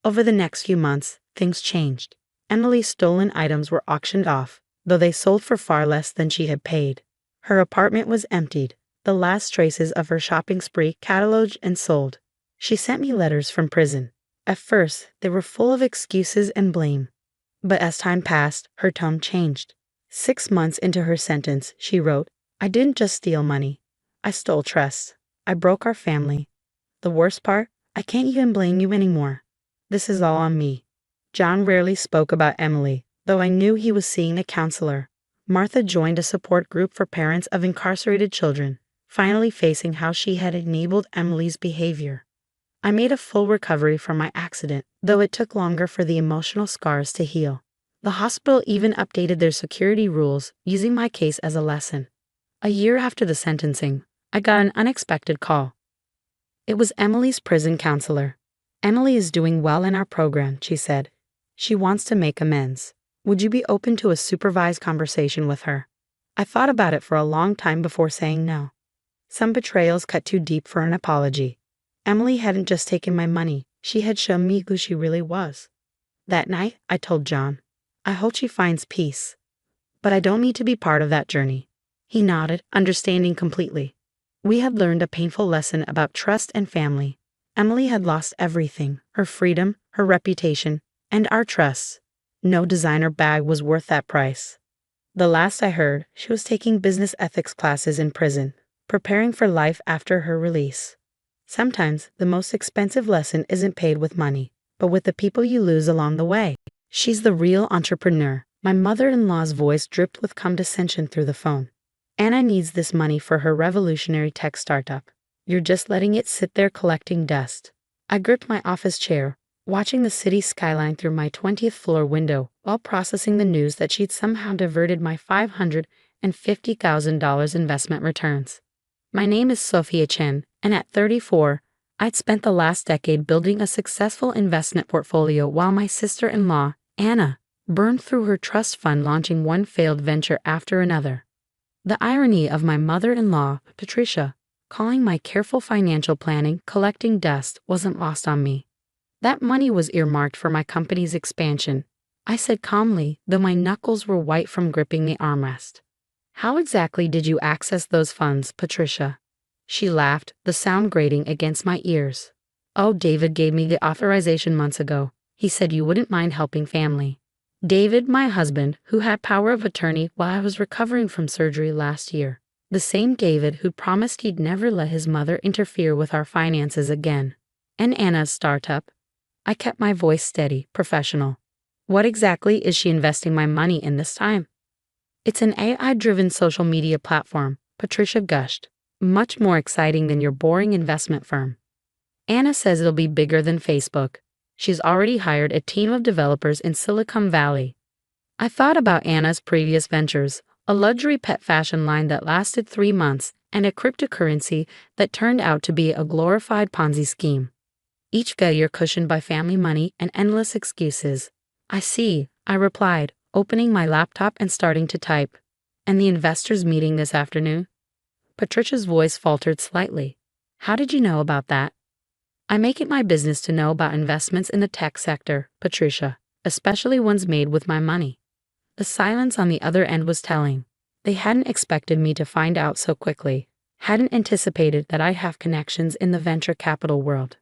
Over the next few months, things changed. Emily's stolen items were auctioned off, though they sold for far less than she had paid. Her apartment was emptied, the last traces of her shopping spree cataloged and sold. She sent me letters from prison. At first, they were full of excuses and blame. But as time passed, her tone changed. 6 months into her sentence, she wrote, I didn't just steal money. I stole trust. I broke our family. The worst part, I can't even blame you anymore. This is all on me. John rarely spoke about Emily, though I knew he was seeing a counselor. Martha joined a support group for parents of incarcerated children, finally facing how she had enabled Emily's behavior. I made a full recovery from my accident, though it took longer for the emotional scars to heal. The hospital even updated their security rules, using my case as a lesson. A year after the sentencing, I got an unexpected call. It was Emily's prison counselor. "Emily is doing well in our program," she said. "She wants to make amends. Would you be open to a supervised conversation with her?" I thought about it for a long time before saying no. Some betrayals cut too deep for an apology. Emily hadn't just taken my money, she had shown me who she really was. That night, I told John, "I hope she finds peace. But I don't need to be part of that journey." He nodded, understanding completely. We had learned a painful lesson about trust and family. Emily had lost everything, her freedom, her reputation, and our trust. No designer bag was worth that price. The last I heard, she was taking business ethics classes in prison, preparing for life after her release. Sometimes the most expensive lesson isn't paid with money, but with the people you lose along the way. She's the real entrepreneur. My mother-in-law's voice dripped with condescension through the phone. "Anna needs this money for her revolutionary tech startup. You're just letting it sit there collecting dust." I gripped my office chair, watching the city skyline through my 20th floor window while processing the news that she'd somehow diverted my $550,000 investment returns. My name is Sophia Chen, and at 34, I'd spent the last decade building a successful investment portfolio while my sister-in-law, Anna, burned through her trust fund launching one failed venture after another. The irony of my mother-in-law, Patricia, calling my careful financial planning collecting dust wasn't lost on me. "That money was earmarked for my company's expansion," I said calmly, though my knuckles were white from gripping the armrest. "How exactly did you access those funds, Patricia?" She laughed, the sound grating against my ears. "Oh, David gave me the authorization months ago. He said you wouldn't mind helping family." David, my husband, who had power of attorney while I was recovering from surgery last year. The same David who promised he'd never let his mother interfere with our finances again. "And Anna's startup?" I kept my voice steady, professional. "What exactly is she investing my money in this time?" "It's an AI-driven social media platform," Patricia gushed. "Much more exciting than your boring investment firm. Anna says it'll be bigger than Facebook. She's already hired a team of developers in Silicon Valley." I thought about Anna's previous ventures, a luxury pet fashion line that lasted 3 months, and a cryptocurrency that turned out to be a glorified Ponzi scheme. Each failure cushioned by family money and endless excuses. "I see," I replied, opening my laptop and starting to type. "And the investors meeting this afternoon?" Patricia's voice faltered slightly. "How did you know about that?" "I make it my business to know about investments in the tech sector, Patricia, especially ones made with my money." The silence on the other end was telling. They hadn't expected me to find out so quickly, hadn't anticipated that I'd have connections in the venture capital world.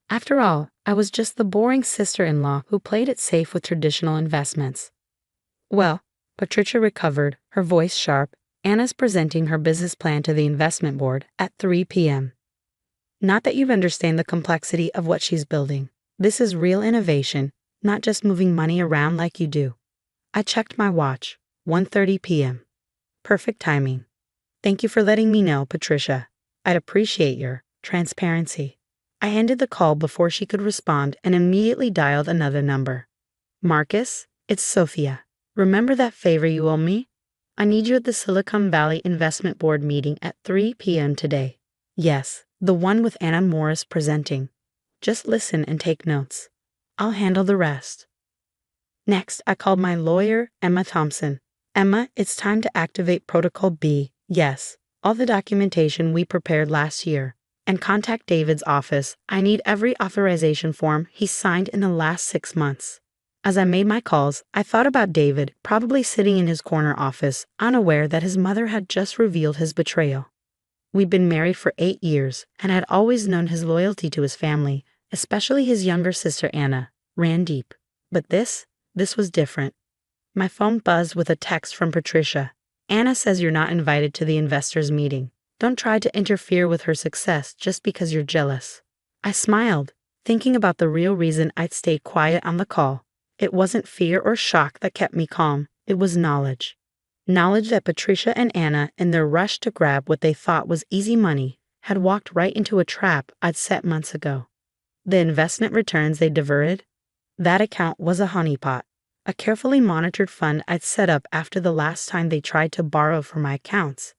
After all, I was just the boring sister-in-law who played it safe with traditional investments. "Well," Patricia recovered, her voice sharp, "Anna's presenting her business plan to the investment board at 3 p.m. Not that you understand the complexity of what she's building. This is real innovation, not just moving money around like you do." I checked my watch. 1:30 p.m. Perfect timing. "Thank you for letting me know, Patricia. I'd appreciate your transparency." I ended the call before she could respond and immediately dialed another number. "Marcus, it's Sophia. Remember that favor you owe me? I need you at the Silicon Valley Investment Board meeting at 3 p.m. today." "Yes, the one with Anna Morris presenting. Just listen and take notes. I'll handle the rest." Next, I called my lawyer, Emma Thompson. "Emma, it's time to activate Protocol B. Yes, all the documentation we prepared last year. And contact David's office. I need every authorization form he signed in the last 6 months." As I made my calls, I thought about David, probably sitting in his corner office, unaware that his mother had just revealed his betrayal. We'd been married for 8 years, and I'd always known his loyalty to his family, especially his younger sister Anna, ran deep. But this was different. My phone buzzed with a text from Patricia. "Anna says you're not invited to the investors' meeting. Don't try to interfere with her success just because you're jealous." I smiled, thinking about the real reason I'd stayed quiet on the call. It wasn't fear or shock that kept me calm, it was knowledge. Knowledge that Patricia and Anna, in their rush to grab what they thought was easy money, had walked right into a trap I'd set months ago. The investment returns they diverted? That account was a honeypot, a carefully monitored fund I'd set up after the last time they tried to borrow from my accounts.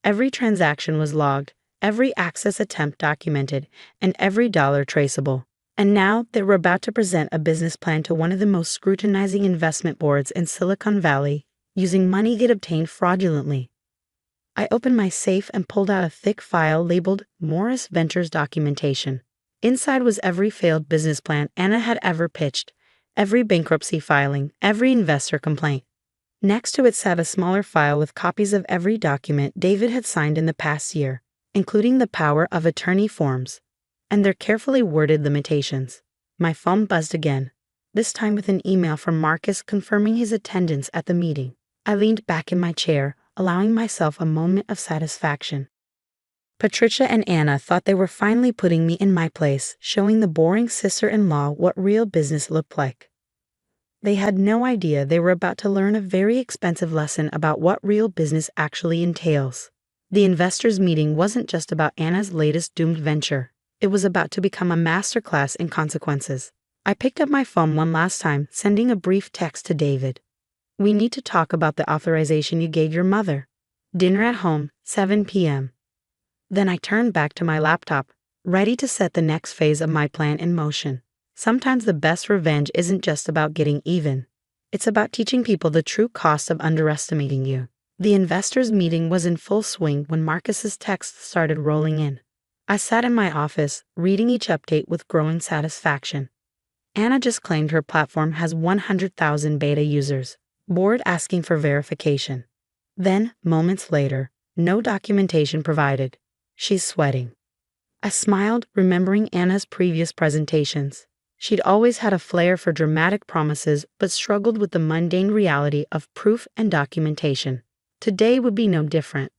Every transaction was logged, every access attempt documented, and every dollar traceable. And now they were about to present a business plan to one of the most scrutinizing investment boards in Silicon Valley, using money they'd obtained fraudulently. I opened my safe and pulled out a thick file labeled Morris Ventures Documentation. Inside was every failed business plan Anna had ever pitched, every bankruptcy filing, every investor complaint. Next to it sat a smaller file with copies of every document David had signed in the past year, including the power of attorney forms and their carefully worded limitations. My phone buzzed again, this time with an email from Marcus confirming his attendance at the meeting. I leaned back in my chair, allowing myself a moment of satisfaction. Patricia and Anna thought they were finally putting me in my place, showing the boring sister-in-law what real business looked like. They had no idea they were about to learn a very expensive lesson about what real business actually entails. The investors' meeting wasn't just about Anna's latest doomed venture. It was about to become a masterclass in consequences. I picked up my phone one last time, sending a brief text to David. We need to talk about the authorization you gave your mother. Dinner at home, 7 p.m. Then I turned back to my laptop, ready to set the next phase of my plan in motion. Sometimes the best revenge isn't just about getting even. It's about teaching people the true cost of underestimating you. The investors' meeting was in full swing when Marcus's texts started rolling in. I sat in my office, reading each update with growing satisfaction. Anna just claimed her platform has 100,000 beta users. Board asking for verification. Then, moments later, no documentation provided. She's sweating. I smiled, remembering Anna's previous presentations. She'd always had a flair for dramatic promises, but struggled with the mundane reality of proof and documentation. Today would be no different.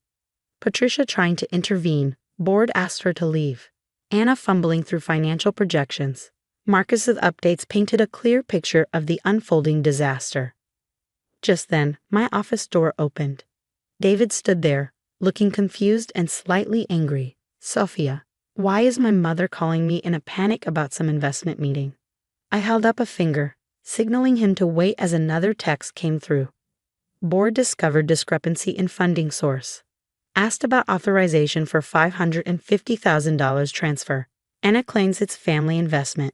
Patricia trying to intervene. Board asked her to leave. Anna fumbling through financial projections. Marcus's updates painted a clear picture of the unfolding disaster. Just then, my office door opened. David stood there, looking confused and slightly angry. Sophia, why is my mother calling me in a panic about some investment meeting? I held up a finger, signaling him to wait as another text came through. Board discovered discrepancy in funding source. Asked about authorization for $550,000 transfer. Anna claims it's family investment.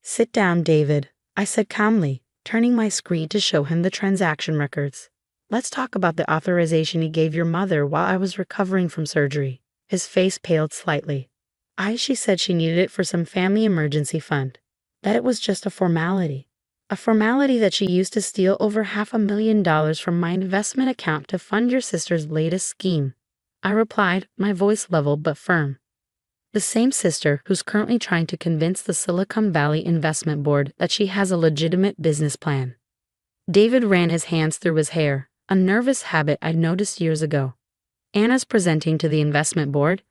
Sit down, David, I said calmly, turning my screen to show him the transaction records. Let's talk about the authorization you gave your mother while I was recovering from surgery. His face paled slightly. She said she needed it for some family emergency fund. That it was just a formality. A formality that she used to steal over $500,000 from my investment account to fund your sister's latest scheme. I replied, my voice level but firm. The same sister who's currently trying to convince the Silicon Valley Investment Board that she has a legitimate business plan. David ran his hands through his hair, a nervous habit I'd noticed years ago. Anna's presenting to the investment board?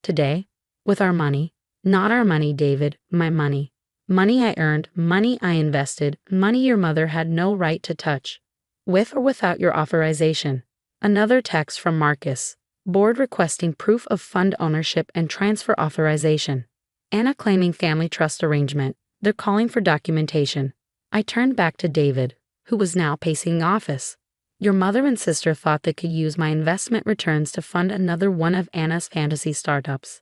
Today? With our money? Not our money, David, my money. Money I earned, money I invested, money your mother had no right to touch. With or without your authorization. Another text from Marcus. Board requesting proof of fund ownership and transfer authorization. Anna claiming family trust arrangement. They're calling for documentation. I turned back to David, who was now pacing the office. Your mother and sister thought they could use my investment returns to fund another one of Anna's fantasy startups.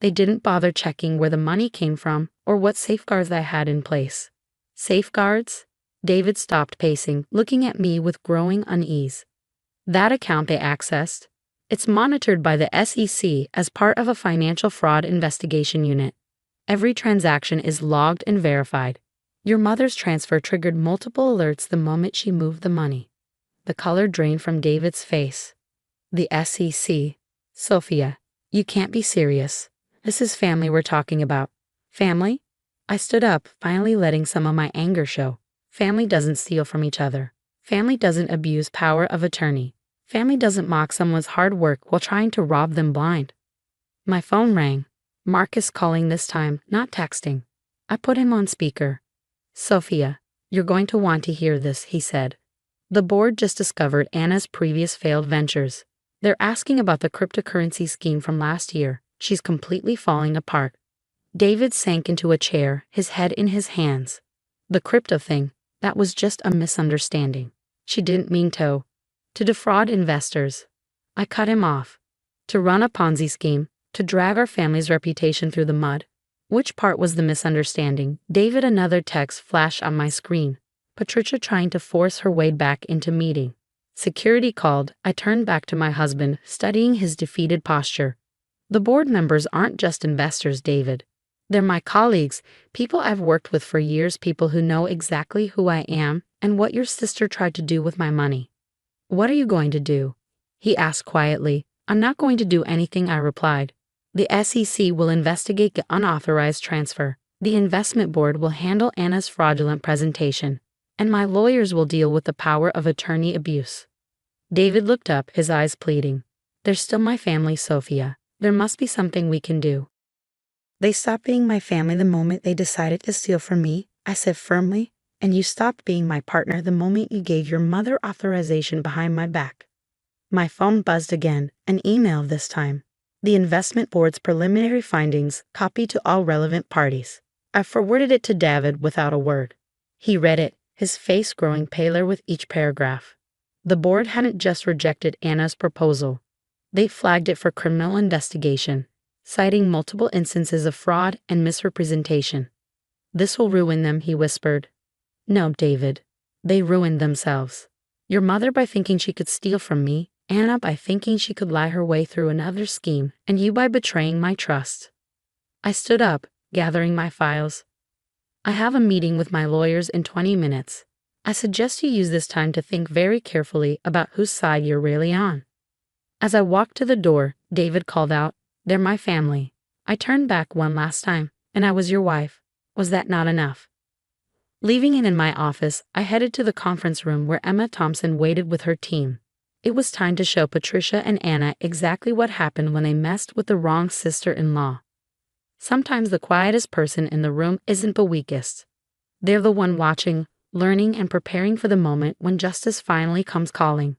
They didn't bother checking where the money came from or what safeguards I had in place. Safeguards? David stopped pacing, looking at me with growing unease. That account they accessed? It's monitored by the SEC as part of a financial fraud investigation unit. Every transaction is logged and verified. Your mother's transfer triggered multiple alerts the moment she moved the money. The color drained from David's face. The SEC. Sophia, you can't be serious. This is family we're talking about. Family? I stood up, finally letting some of my anger show. Family doesn't steal from each other. Family doesn't abuse power of attorney. Family doesn't mock someone's hard work while trying to rob them blind. My phone rang. Marcus calling this time, not texting. I put him on speaker. Sophia, you're going to want to hear this, he said. The board just discovered Anna's previous failed ventures. They're asking about the cryptocurrency scheme from last year. She's completely falling apart. David sank into a chair, his head in his hands. The crypto thing, that was just a misunderstanding. She didn't mean to defraud investors. I cut him off. To run a Ponzi scheme, to drag our family's reputation through the mud. Which part was the misunderstanding? David, another text flashed on my screen. Patricia trying to force her way back into meeting. Security called. I turned back to my husband, studying his defeated posture. The board members aren't just investors, David. They're my colleagues, people I've worked with for years, people who know exactly who I am and what your sister tried to do with my money. What are you going to do? He asked quietly. I'm not going to do anything, I replied. The SEC will investigate the unauthorized transfer. The investment board will handle Anna's fraudulent presentation. And my lawyers will deal with the power of attorney abuse. David looked up, his eyes pleading. They're still my family, Sophia. There must be something we can do. They stopped being my family the moment they decided to steal from me, I said firmly, and you stopped being my partner the moment you gave your mother authorization behind my back. My phone buzzed again, an email this time. The investment board's preliminary findings, copied to all relevant parties. I forwarded it to David without a word. He read it, his face growing paler with each paragraph. The board hadn't just rejected Anna's proposal. They flagged it for criminal investigation, citing multiple instances of fraud and misrepresentation. This will ruin them, he whispered. No, David. They ruined themselves. Your mother by thinking she could steal from me, Anna by thinking she could lie her way through another scheme, and you by betraying my trust. I stood up, gathering my files. I have a meeting with my lawyers in 20 minutes. I suggest you use this time to think very carefully about whose side you're really on. As I walked to the door, David called out, They're my family. I turned back one last time, and I was your wife. Was that not enough? Leaving it in my office, I headed to the conference room where Emma Thompson waited with her team. It was time to show Patricia and Anna exactly what happened when they messed with the wrong sister-in-law. Sometimes the quietest person in the room isn't the weakest. They're the one watching, learning, and preparing for the moment when justice finally comes calling.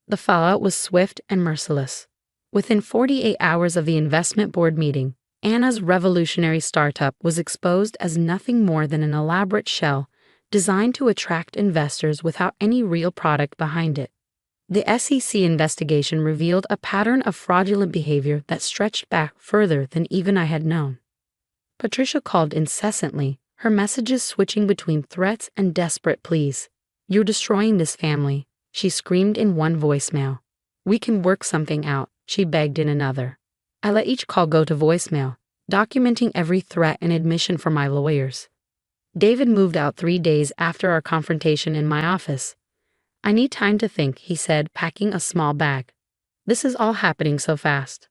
The fallout was swift and merciless. Within 48 hours of the investment board meeting, Anna's revolutionary startup was exposed as nothing more than an elaborate shell designed to attract investors without any real product behind it. The SEC investigation revealed a pattern of fraudulent behavior that stretched back further than even I had known. Patricia called incessantly, her messages switching between threats and desperate pleas. You're destroying this family, she screamed in one voicemail. We can work something out, she begged in another. I let each call go to voicemail, documenting every threat and admission from my lawyers. David moved out 3 days after our confrontation in my office. I need time to think, he said, packing a small bag. This is all happening so fast.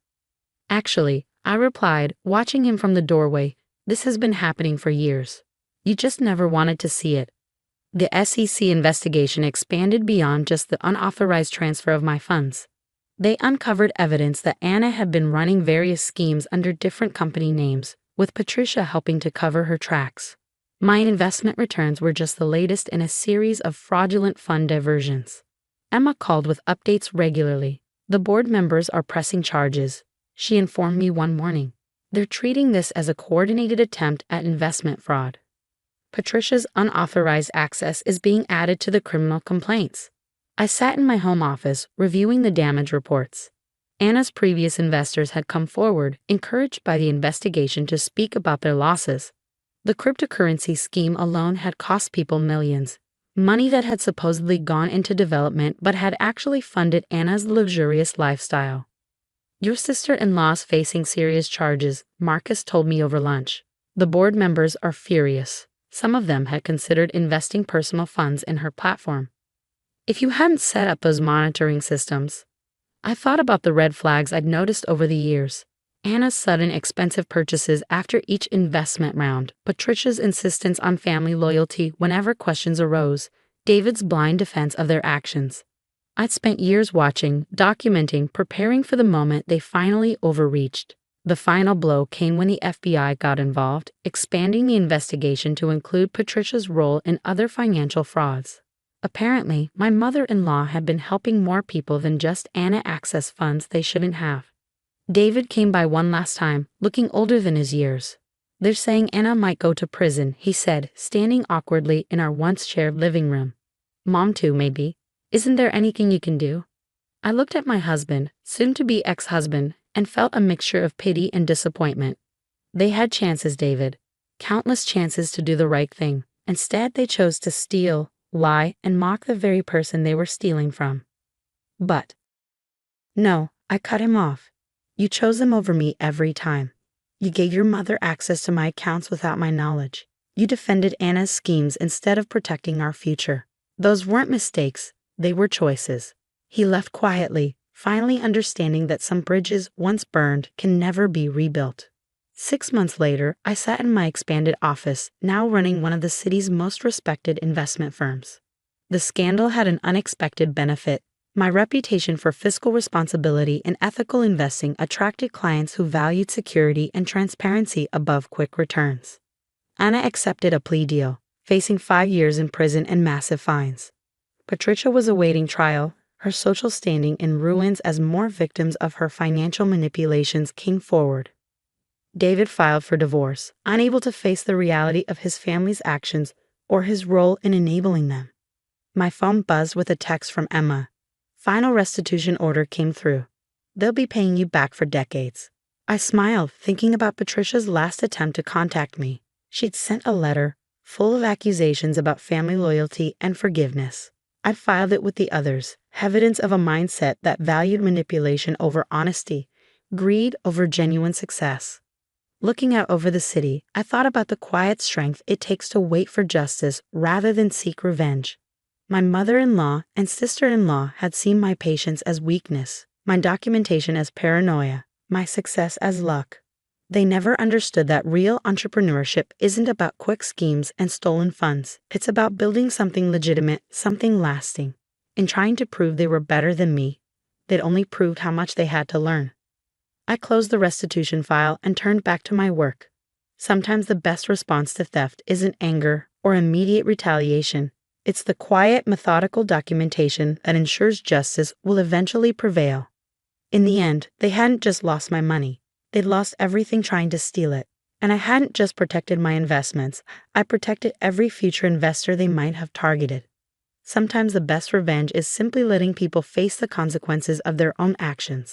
Actually, I replied, watching him from the doorway, this has been happening for years. You just never wanted to see it. The SEC investigation expanded beyond just the unauthorized transfer of my funds. They uncovered evidence that Anna had been running various schemes under different company names, with Patricia helping to cover her tracks. My investment returns were just the latest in a series of fraudulent fund diversions. Emma called with updates regularly. The board members are pressing charges, she informed me one morning. They're treating this as a coordinated attempt at investment fraud. Patricia's unauthorized access is being added to the criminal complaints. I sat in my home office, reviewing the damage reports. Anna's previous investors had come forward, encouraged by the investigation to speak about their losses. The cryptocurrency scheme alone had cost people millions, money that had supposedly gone into development but had actually funded Anna's luxurious lifestyle. Your sister-in-law's facing serious charges, Marcus told me over lunch. The board members are furious. Some of them had considered investing personal funds in her platform. If you hadn't set up those monitoring systems, I thought about the red flags I'd noticed over the years. Anna's sudden expensive purchases after each investment round, Patricia's insistence on family loyalty whenever questions arose, David's blind defense of their actions. I'd spent years watching, documenting, preparing for the moment they finally overreached. The final blow came when the FBI got involved, expanding the investigation to include Patricia's role in other financial frauds. Apparently, my mother-in-law had been helping more people than just Anna access funds they shouldn't have. David came by one last time, looking older than his years. "They're saying Anna might go to prison," he said, standing awkwardly in our once-shared living room. "Mom too, maybe. Isn't there anything you can do?" I looked at my husband, soon-to-be ex-husband, and felt a mixture of pity and disappointment. They had chances, David. Countless chances to do the right thing. Instead, they chose to steal, lie, and mock the very person they were stealing from. But no, I cut him off. "You chose them over me every time. You gave your mother access to my accounts without my knowledge. You defended Anna's schemes instead of protecting our future. Those weren't mistakes, they were choices." He left quietly, finally understanding that some bridges once burned can never be rebuilt. 6 months later, I sat in my expanded office, now running one of the city's most respected investment firms. The scandal had an unexpected benefit. My reputation for fiscal responsibility and ethical investing attracted clients who valued security and transparency above quick returns. Anna accepted a plea deal, facing 5 years in prison and massive fines. Patricia was awaiting trial, her social standing in ruins as more victims of her financial manipulations came forward. David filed for divorce, unable to face the reality of his family's actions or his role in enabling them. My phone buzzed with a text from Emma. Final restitution order came through. "They'll be paying you back for decades." I smiled, thinking about Patricia's last attempt to contact me. She'd sent a letter, full of accusations about family loyalty and forgiveness. I'd filed it with the others, evidence of a mindset that valued manipulation over honesty, greed over genuine success. Looking out over the city, I thought about the quiet strength it takes to wait for justice rather than seek revenge. My mother-in-law and sister-in-law had seen my patience as weakness, my documentation as paranoia, my success as luck. They never understood that real entrepreneurship isn't about quick schemes and stolen funds. It's about building something legitimate, something lasting. In trying to prove they were better than me, they'd only proved how much they had to learn. I closed the restitution file and turned back to my work. Sometimes the best response to theft isn't anger or immediate retaliation. It's the quiet, methodical documentation that ensures justice will eventually prevail. In the end, they hadn't just lost my money. They'd lost everything trying to steal it. And I hadn't just protected my investments. I protected every future investor they might have targeted. Sometimes the best revenge is simply letting people face the consequences of their own actions.